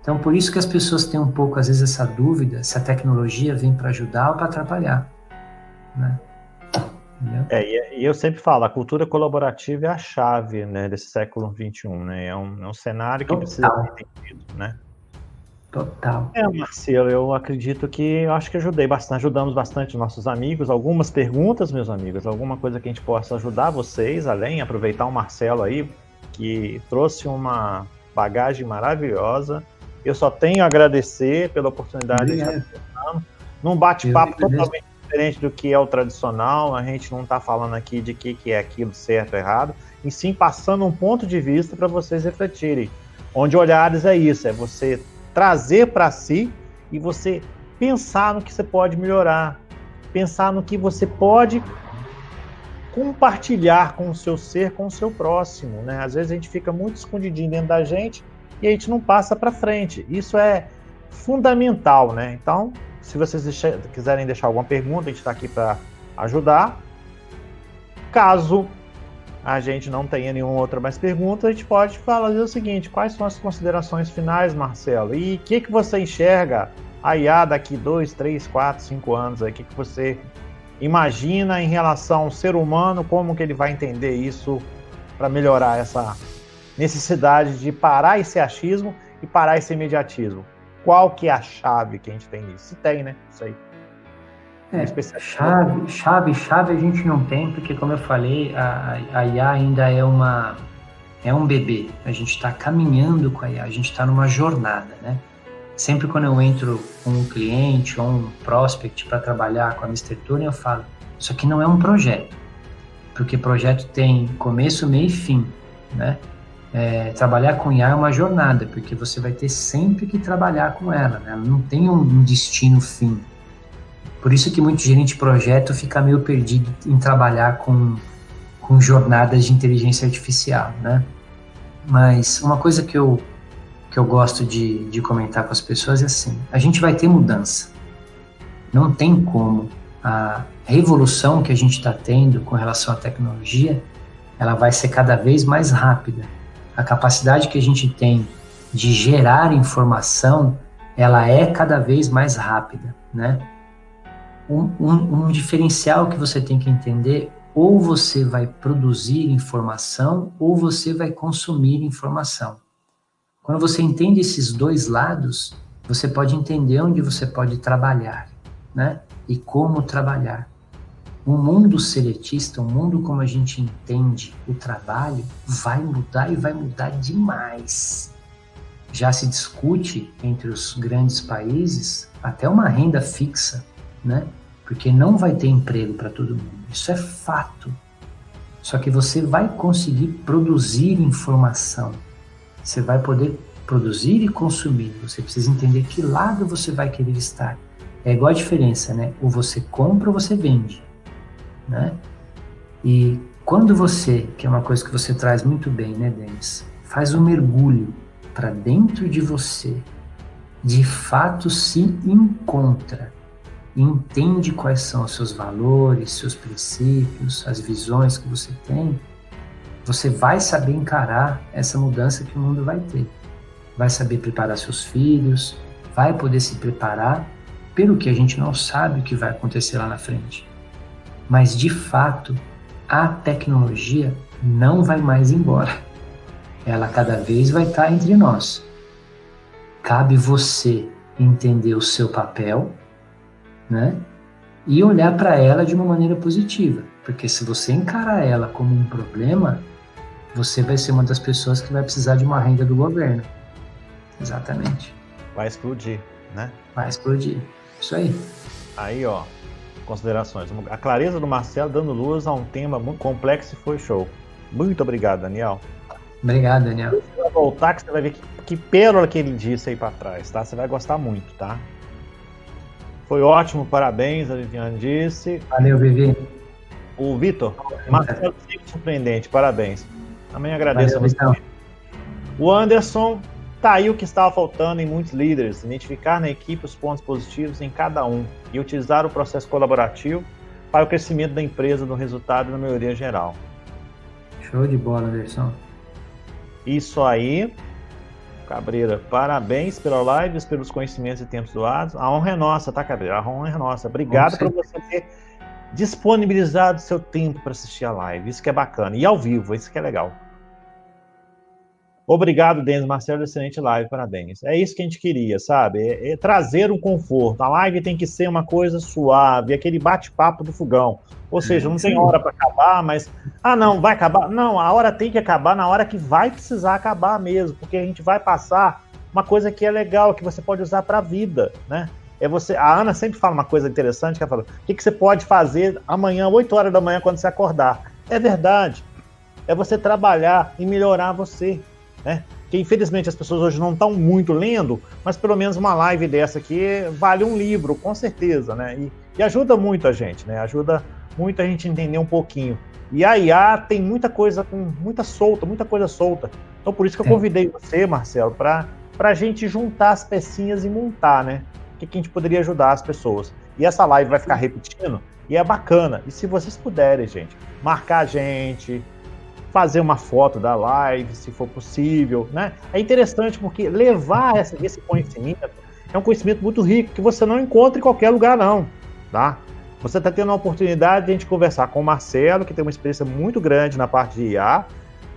Então, por isso que as pessoas têm um pouco, às vezes, essa dúvida se a tecnologia vem para ajudar ou para atrapalhar, né? E eu sempre falo, a cultura colaborativa é a chave, né, desse século XXI, né? É um cenário que precisa ser entendido, né? Total. Marcelo, eu acredito que acho que ajudamos bastante nossos amigos. Algumas perguntas, meus amigos, alguma coisa que a gente possa ajudar vocês, além, aproveitar o Marcelo aí, que trouxe uma bagagem maravilhosa. Eu só tenho a agradecer pela oportunidade de estar conversando. Num bate-papo totalmente diferente do que é o tradicional, a gente não está falando aqui de que é aquilo certo ou errado, e sim passando um ponto de vista para vocês refletirem. Onde olhares é isso, é você trazer para si e você pensar no que você pode melhorar, pensar no que você pode compartilhar com o seu ser, com o seu próximo, né? Às vezes a gente fica muito escondidinho dentro da gente e a gente não passa para frente. Isso é fundamental, né? Então, se vocês quiserem deixar alguma pergunta, a gente está aqui para ajudar. Caso a gente não tenha nenhuma outra mais pergunta, a gente pode fazer o seguinte: quais são as considerações finais, Marcelo? E o que você enxerga a IA daqui 2, 3, 4, 5 anos, o que você imagina em relação ao ser humano, como que ele vai entender isso para melhorar essa necessidade de parar esse achismo e parar esse imediatismo? Qual que é a chave que a gente tem nisso? Se tem, né? Isso aí. Chave a gente não tem, porque como eu falei, a IA ainda é um bebê. A gente está caminhando com a IA, a gente está numa jornada, né? Sempre quando eu entro com um cliente ou um prospect para trabalhar com a Mr. Turing, eu falo, isso aqui não é um projeto, porque projeto tem começo, meio e fim, né? Trabalhar com IA é uma jornada, porque você vai ter sempre que trabalhar com ela, né? Ela não tem um destino fim. Por isso que muito gerente de projeto fica meio perdido em trabalhar com jornadas de inteligência artificial, né? Mas uma coisa que eu gosto de comentar com as pessoas é assim, a gente vai ter mudança. Não tem como. A revolução que a gente está tendo com relação à tecnologia, ela vai ser cada vez mais rápida. A capacidade que a gente tem de gerar informação, ela é cada vez mais rápida, né? Um diferencial que você tem que entender, ou você vai produzir informação, ou você vai consumir informação. Quando você entende esses dois lados, você pode entender onde você pode trabalhar, né? E como trabalhar. O mundo seletista, o mundo como a gente entende o trabalho, vai mudar e vai mudar demais. Já se discute entre os grandes países até uma renda fixa, né? Porque não vai ter emprego para todo mundo. Isso é fato. Só que você vai conseguir produzir informação. Você vai poder produzir e consumir. Você precisa entender que lado você vai querer estar. É igual a diferença, né? Ou você compra ou você vende, né? E quando você, que é uma coisa que você traz muito bem, né, Denis? Faz um mergulho para dentro de você, de fato se encontra, entende quais são os seus valores, seus princípios, as visões que você tem, você vai saber encarar essa mudança que o mundo vai ter. Vai saber preparar seus filhos, vai poder se preparar pelo que a gente não sabe o que vai acontecer lá na frente. Mas, de fato, a tecnologia não vai mais embora. Ela cada vez vai estar entre nós. Cabe você entender o seu papel, né? E olhar para ela de uma maneira positiva. Porque se você encarar ela como um problema, você vai ser uma das pessoas que vai precisar de uma renda do governo. Exatamente. Vai explodir, né? Vai explodir. Isso aí. Aí, ó, considerações. A clareza do Marcelo dando luz a um tema muito complexo e foi show. Muito obrigado, Daniel. Obrigado, Daniel. Você vai voltar que você vai ver que pérola que ele disse aí para trás, tá? Você vai gostar muito, tá? Foi ótimo, parabéns, a Viviane disse. Valeu, Vivi. O Vitor, Marcelo sempre surpreendente, parabéns. Também agradeço. Valeu, a você. O Anderson, tá aí o que estava faltando em muitos líderes, identificar na equipe os pontos positivos em cada um e utilizar o processo colaborativo para o crescimento da empresa, no resultado e na melhoria geral. Show de bola, Anderson. Isso aí. Cabreira, parabéns pela live, pelos conhecimentos e tempos doados. A honra é nossa, tá, Cabreira? A honra é nossa. Obrigado por você ter disponibilizado seu tempo para assistir a live. Isso que é bacana. E ao vivo, isso que é legal. Obrigado, Denis Marcelo, excelente live, parabéns. É isso que a gente queria, sabe? É trazer um conforto. A live tem que ser uma coisa suave, aquele bate-papo do fogão. Ou seja, não tem hora para acabar, mas... Ah, não, vai acabar? Não, a hora tem que acabar na hora que vai precisar acabar mesmo, porque a gente vai passar uma coisa que é legal, que você pode usar para a vida, né? A Ana sempre fala uma coisa interessante, que ela fala, o que você pode fazer amanhã, 8 horas da manhã, quando você acordar? É verdade. É você trabalhar e melhorar você. Né? Que infelizmente as pessoas hoje não estão muito lendo, mas pelo menos uma live dessa aqui vale um livro, com certeza, né? E ajuda muito a gente, né? Ajuda muito a gente entender um pouquinho. E a IA tem muita coisa muita coisa solta. Então por isso que eu convidei você, Marcelo, para a gente juntar as pecinhas e montar, né? O que a gente poderia ajudar as pessoas. E essa live vai ficar repetindo, e é bacana. E se vocês puderem, gente, marcar a gente, fazer uma foto da live, se for possível, né? É interessante porque levar esse conhecimento é um conhecimento muito rico que você não encontra em qualquer lugar não, tá? Você está tendo a oportunidade de a gente conversar com o Marcelo, que tem uma experiência muito grande na parte de IA.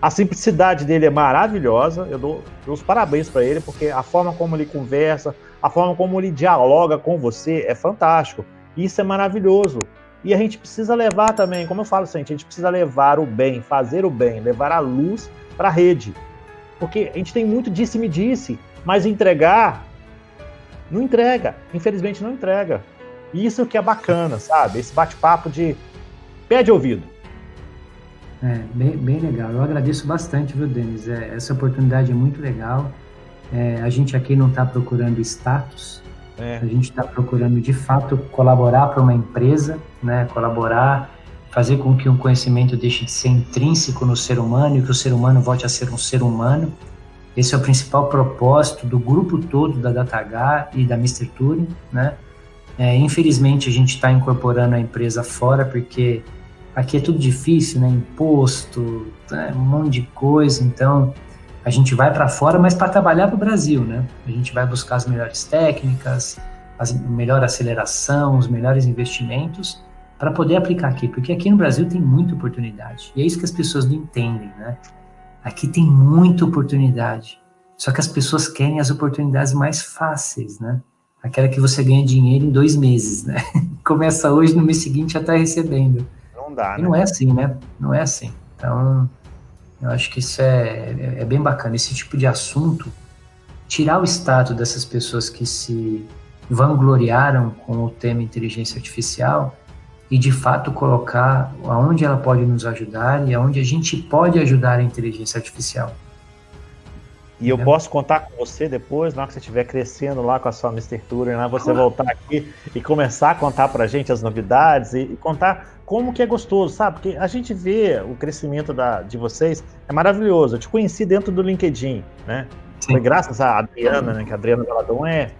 A simplicidade dele é maravilhosa, eu dou os parabéns para ele, porque a forma como ele conversa, a forma como ele dialoga com você é fantástico. Isso é maravilhoso. E a gente precisa levar também, como eu falo sempre, a gente precisa levar o bem, fazer o bem, levar a luz para a rede. Porque a gente tem muito disse-me-disse, mas entregar, não entrega. Infelizmente não entrega. Isso que é bacana, sabe? Esse bate-papo de pé de ouvido. Bem legal. Eu agradeço bastante, viu, Denis? Essa oportunidade é muito legal. A gente aqui não está procurando status, a gente está procurando, de fato, colaborar para uma empresa, né? Colaborar, fazer com que o conhecimento deixe de ser intrínseco no ser humano e que o ser humano volte a ser um ser humano. Esse é o principal propósito do grupo todo da DataH e da Mr. Turing, né? Infelizmente, a gente está incorporando a empresa fora, porque aqui é tudo difícil, né? Imposto, um monte de coisa. Então, a gente vai para fora, mas para trabalhar para o Brasil, né? A gente vai buscar as melhores técnicas, a melhor aceleração, os melhores investimentos para poder aplicar aqui. Porque aqui no Brasil tem muita oportunidade. E é isso que as pessoas não entendem, né? Aqui tem muita oportunidade. Só que as pessoas querem as oportunidades mais fáceis, né? Aquela que você ganha dinheiro em 2 meses, né? Começa hoje, no mês seguinte já está recebendo. Não dá, E né? não é assim, né? Não é assim. Então, eu acho que isso é bem bacana. Esse tipo de assunto, tirar o status dessas pessoas que se vangloriaram com o tema inteligência artificial e, de fato, colocar aonde ela pode nos ajudar e aonde a gente pode ajudar a inteligência artificial. E eu posso contar com você depois, na hora que você estiver crescendo lá com a sua Mr. Turing, né? Você voltar aqui e começar a contar pra gente as novidades e contar como que é gostoso, sabe? Porque a gente vê o crescimento de vocês, é maravilhoso. Eu te conheci dentro do LinkedIn, né? Sim. Foi graças à Adriana, né? Que a Adriana Valadão beijo.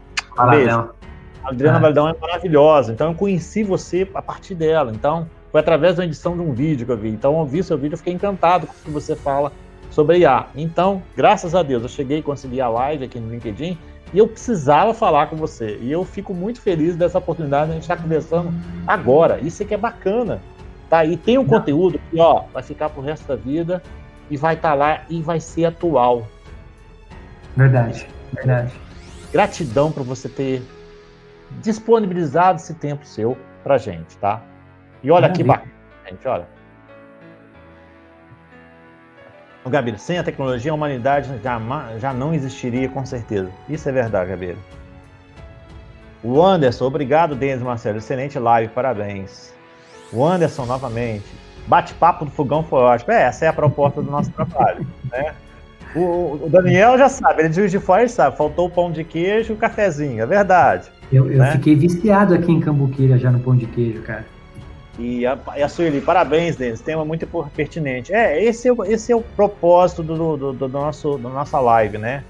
A Adriana Valadão é maravilhosa, então eu conheci você a partir dela. Então, foi através da edição de um vídeo que eu vi. Então, eu vi seu vídeo, eu fiquei encantado com o que você fala sobre IA. Então, graças a Deus, eu cheguei e consegui a live aqui no LinkedIn e eu precisava falar com você. E eu fico muito feliz dessa oportunidade de a gente estar conversando agora. Isso aqui é bacana, tá? E tem um conteúdo que, vai ficar pro resto da vida e vai estar lá e vai ser atual. Verdade. Gratidão por você ter disponibilizado esse tempo seu pra gente, tá? E olha que bacana, gente, olha. Gabi, sem a tecnologia, a humanidade já não existiria, com certeza. Isso é verdade, Gabi. O Anderson, obrigado, Denis Marcelo. Excelente live, parabéns. O Anderson, novamente. Bate-papo do fogão foi ótimo. Essa é a proposta do nosso trabalho, né? O Daniel já sabe, ele de Juiz de Fora, ele sabe. Faltou o pão de queijo e o cafezinho, é verdade. Eu fiquei viciado aqui em Cambuquira já no pão de queijo, cara. E a Sueli, parabéns, Denis, tema muito pertinente. Esse é o propósito do nossa live, né?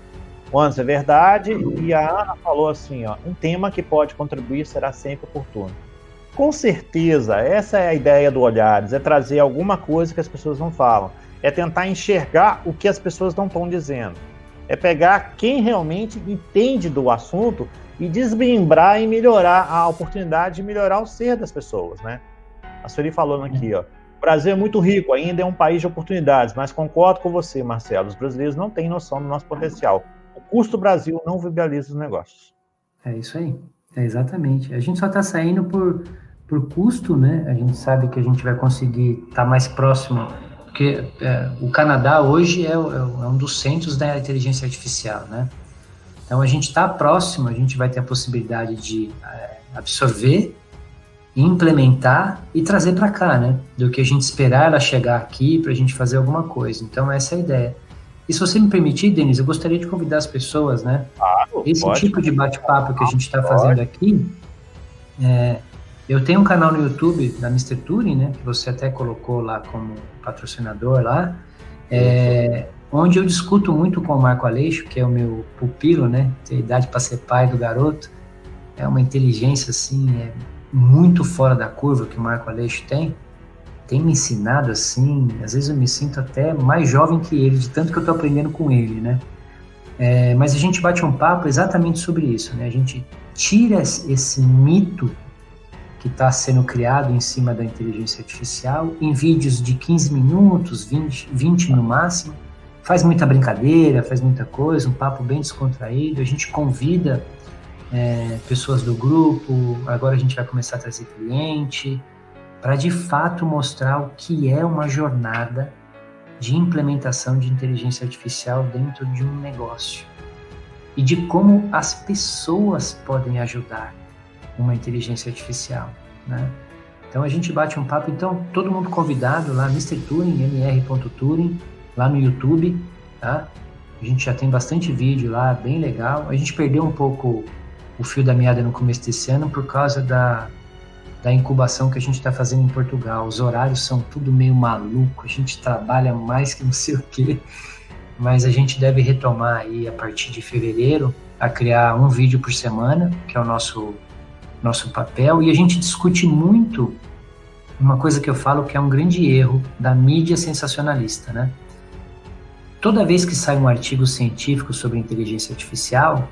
Anderson, é verdade, e a Ana falou assim, um tema que pode contribuir será sempre oportuno. Com certeza, essa é a ideia do Olhares, é trazer alguma coisa que as pessoas não falam, é tentar enxergar o que as pessoas não estão dizendo, é pegar quem realmente entende do assunto e desmembrar e melhorar a oportunidade de melhorar o ser das pessoas, né? A Sueli falando aqui, o Brasil é muito rico, ainda é um país de oportunidades, mas concordo com você, Marcelo, os brasileiros não têm noção do nosso potencial. O custo do Brasil não viabiliza os negócios. É isso aí, exatamente. A gente só está saindo por custo, né? A gente sabe que a gente vai conseguir estar mais próximo, porque o Canadá hoje é um dos centros da inteligência artificial, né? Então a gente está próximo, a gente vai ter a possibilidade de absorver, implementar e trazer para cá, né? Do que a gente esperar ela chegar aqui para a gente fazer alguma coisa. Então essa é a ideia. E se você me permitir, Denis, eu gostaria de convidar as pessoas, né? Esse tipo de bate-papo que a gente está fazendo aqui, eu tenho um canal no YouTube da Mr. Turing, né? Que você até colocou lá como patrocinador lá, onde eu discuto muito com o Marco Aleixo, que é o meu pupilo, né? Tem idade para ser pai do garoto. É uma inteligência, assim, muito fora da curva que o Marco Aleixo tem me ensinado assim, às vezes eu me sinto até mais jovem que ele, de tanto que eu tô aprendendo com ele, né? Mas a gente bate um papo exatamente sobre isso, né? A gente tira esse mito que está sendo criado em cima da inteligência artificial em vídeos de 15 minutos, 20 no máximo, faz muita brincadeira, faz muita coisa, um papo bem descontraído, a gente convida pessoas do grupo, agora a gente vai começar a trazer cliente, para de fato mostrar o que é uma jornada de implementação de inteligência artificial dentro de um negócio e de como as pessoas podem ajudar uma inteligência artificial, né? Então a gente bate um papo, então todo mundo convidado lá, Mr. Turing, mr.turing, lá no YouTube, tá? A gente já tem bastante vídeo lá, bem legal. A gente perdeu um pouco o fio da meada no começo desse ano por causa da incubação que a gente está fazendo em Portugal. Os horários são tudo meio maluco, a gente trabalha mais que não sei o quê, mas a gente deve retomar aí a partir de fevereiro a criar um vídeo por semana, que é o nosso papel, e a gente discute muito uma coisa que eu falo que é um grande erro da mídia sensacionalista, né? Toda vez que sai um artigo científico sobre inteligência artificial,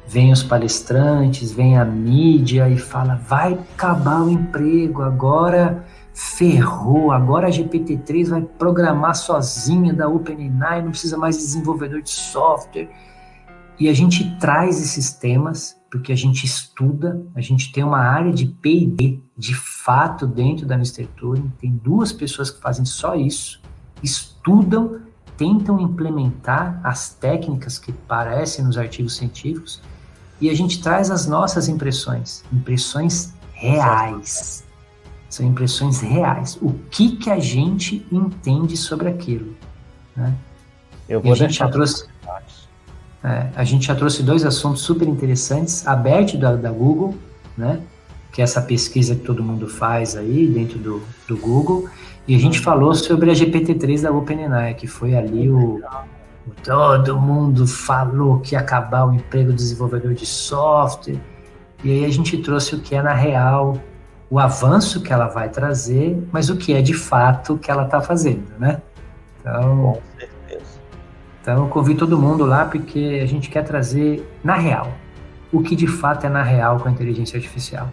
vem os palestrantes, vem a mídia e fala, vai acabar o emprego, agora ferrou, agora a GPT-3 vai programar sozinha da OpenAI, não precisa mais de desenvolvedor de software. E a gente traz esses temas, porque a gente estuda, a gente tem uma área de P&D, de fato, dentro da Mr. Turing, tem 2 pessoas que fazem só isso, estudam, tentam implementar as técnicas que aparecem nos artigos científicos, e a gente traz as nossas impressões reais. São impressões reais. O que a gente entende sobre aquilo, né? A gente já trouxe 2 assuntos super interessantes, aberto da Google, né? Que é essa pesquisa que todo mundo faz aí dentro do Google, e a gente falou sobre a GPT-3 da OpenAI, que foi ali todo mundo falou que ia acabar o emprego do desenvolvedor de software, e aí a gente trouxe o que é na real, o avanço que ela vai trazer, mas o que é de fato o que ela está fazendo, né? Então, com certeza. Então eu convido todo mundo lá, porque a gente quer trazer na real, o que de fato é na real com a inteligência artificial.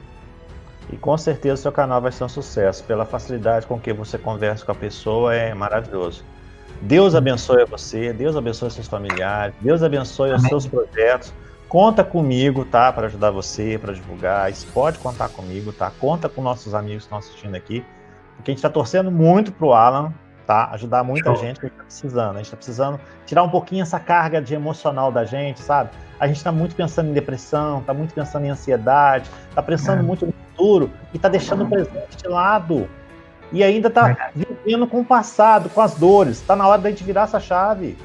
E com certeza o seu canal vai ser um sucesso, pela facilidade com que você conversa com a pessoa, é maravilhoso. Deus abençoe você, Deus abençoe seus familiares, Deus abençoe os seus projetos. Conta comigo, tá? Para ajudar você, para divulgar. Isso pode contar comigo, tá? Conta com nossos amigos que estão assistindo aqui, porque a gente está torcendo muito pro Alan, tá? Ajudar muita gente que a gente está precisando. A gente está precisando tirar um pouquinho essa carga de emocional da gente, sabe? A gente está muito pensando em depressão, está muito pensando em ansiedade, está pensando muito no futuro e está deixando o presente de lado. E ainda está vivendo com o passado, com as dores. Está na hora da gente virar essa chave.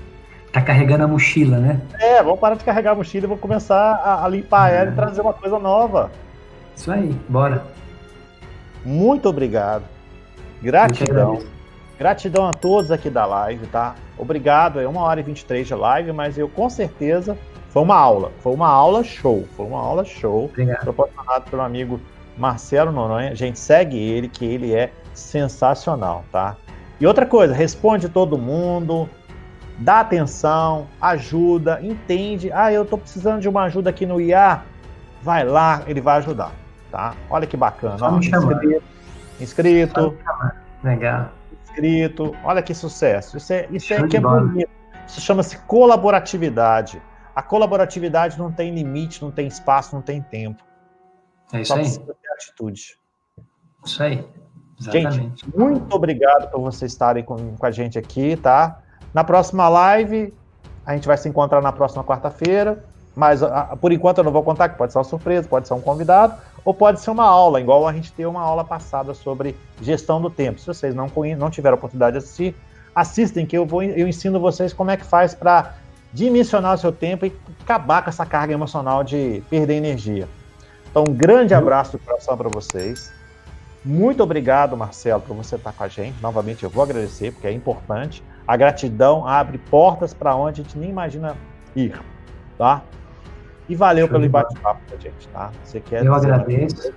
Tá carregando a mochila, né? Vamos parar de carregar a mochila e vou começar a limpar ela e trazer uma coisa nova. Isso aí, bora. Muito obrigado. Gratidão. Gratidão a todos aqui da live, tá? Obrigado, é 1h23 de live, mas eu com certeza foi uma aula show. Obrigado. Proporcionado pelo amigo Marcelo Noronha. Gente, segue ele, que ele é sensacional, tá? E outra coisa, responde todo mundo, dá atenção, ajuda, entende. Eu tô precisando de uma ajuda aqui no IA. Vai lá, ele vai ajudar, tá? Olha que bacana. Inscrito. Legal. Inscrito. Olha que sucesso. Isso é que é bonito. Isso chama-se colaboratividade. A colaboratividade não tem limite, não tem espaço, não tem tempo. É isso aí. Só precisa ter atitude. Isso aí. Exatamente. Gente, muito obrigado por vocês estarem com a gente aqui, tá? Na próxima live, a gente vai se encontrar na próxima quarta-feira, mas por enquanto eu não vou contar, que pode ser uma surpresa, pode ser um convidado, ou pode ser uma aula, igual a gente teve uma aula passada sobre gestão do tempo. Se vocês não tiveram a oportunidade de assistir, assistem, que eu ensino vocês como é que faz para dimensionar o seu tempo e acabar com essa carga emocional de perder energia. Então, um grande abraço do coração para vocês. Muito obrigado, Marcelo, por você estar com a gente. Novamente, eu vou agradecer, porque é importante. A gratidão abre portas para onde a gente nem imagina ir, tá? E valeu pelo bate-papo com a gente, tá? Você quer eu agradeço.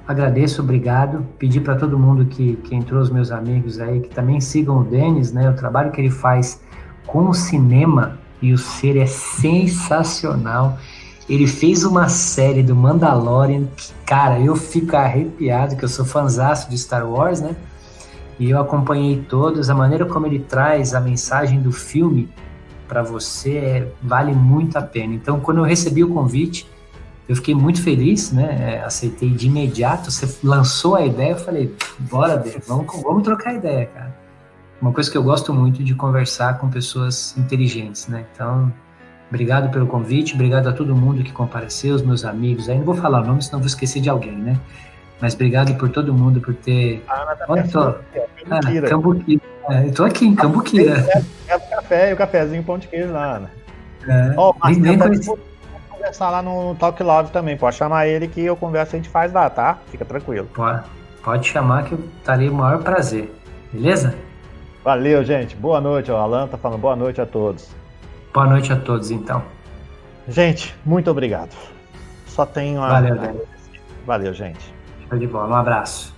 Agradeço, obrigado. Pedi para todo mundo que entrou, os meus amigos aí, que também sigam o Denis, né? O trabalho que ele faz com o cinema e o ser é sensacional. Ele fez uma série do Mandalorian que, cara, eu fico arrepiado, que eu sou fãzaço de Star Wars, né? E eu acompanhei todos. A maneira como ele traz a mensagem do filme para você vale muito a pena. Então, quando eu recebi o convite, eu fiquei muito feliz, né? Aceitei de imediato. Você lançou a ideia, eu falei, bora, Dê, vamos trocar ideia, cara. Uma coisa que eu gosto muito de conversar com pessoas inteligentes, né? Então, obrigado pelo convite, obrigado a todo mundo que compareceu, os meus amigos. Aí não vou falar o nome, senão vou esquecer de alguém, né? Mas obrigado por todo mundo, por ter... Olha, Cambuquira. Eu tô aqui em Cambuquira. É o café e o cafezinho pão de queijo lá, Ana. Vamos conversar lá no Talk Love também. Pode chamar ele que eu converso e a gente faz lá, tá? Fica tranquilo. Pode chamar que eu estarei o maior prazer. Beleza? Valeu, gente. Boa noite. O Alan tá falando boa noite a todos. Boa noite a todos, então. Gente, muito obrigado. Só tenho a... Valeu, Dani. Valeu, gente. Show de bola. Um abraço.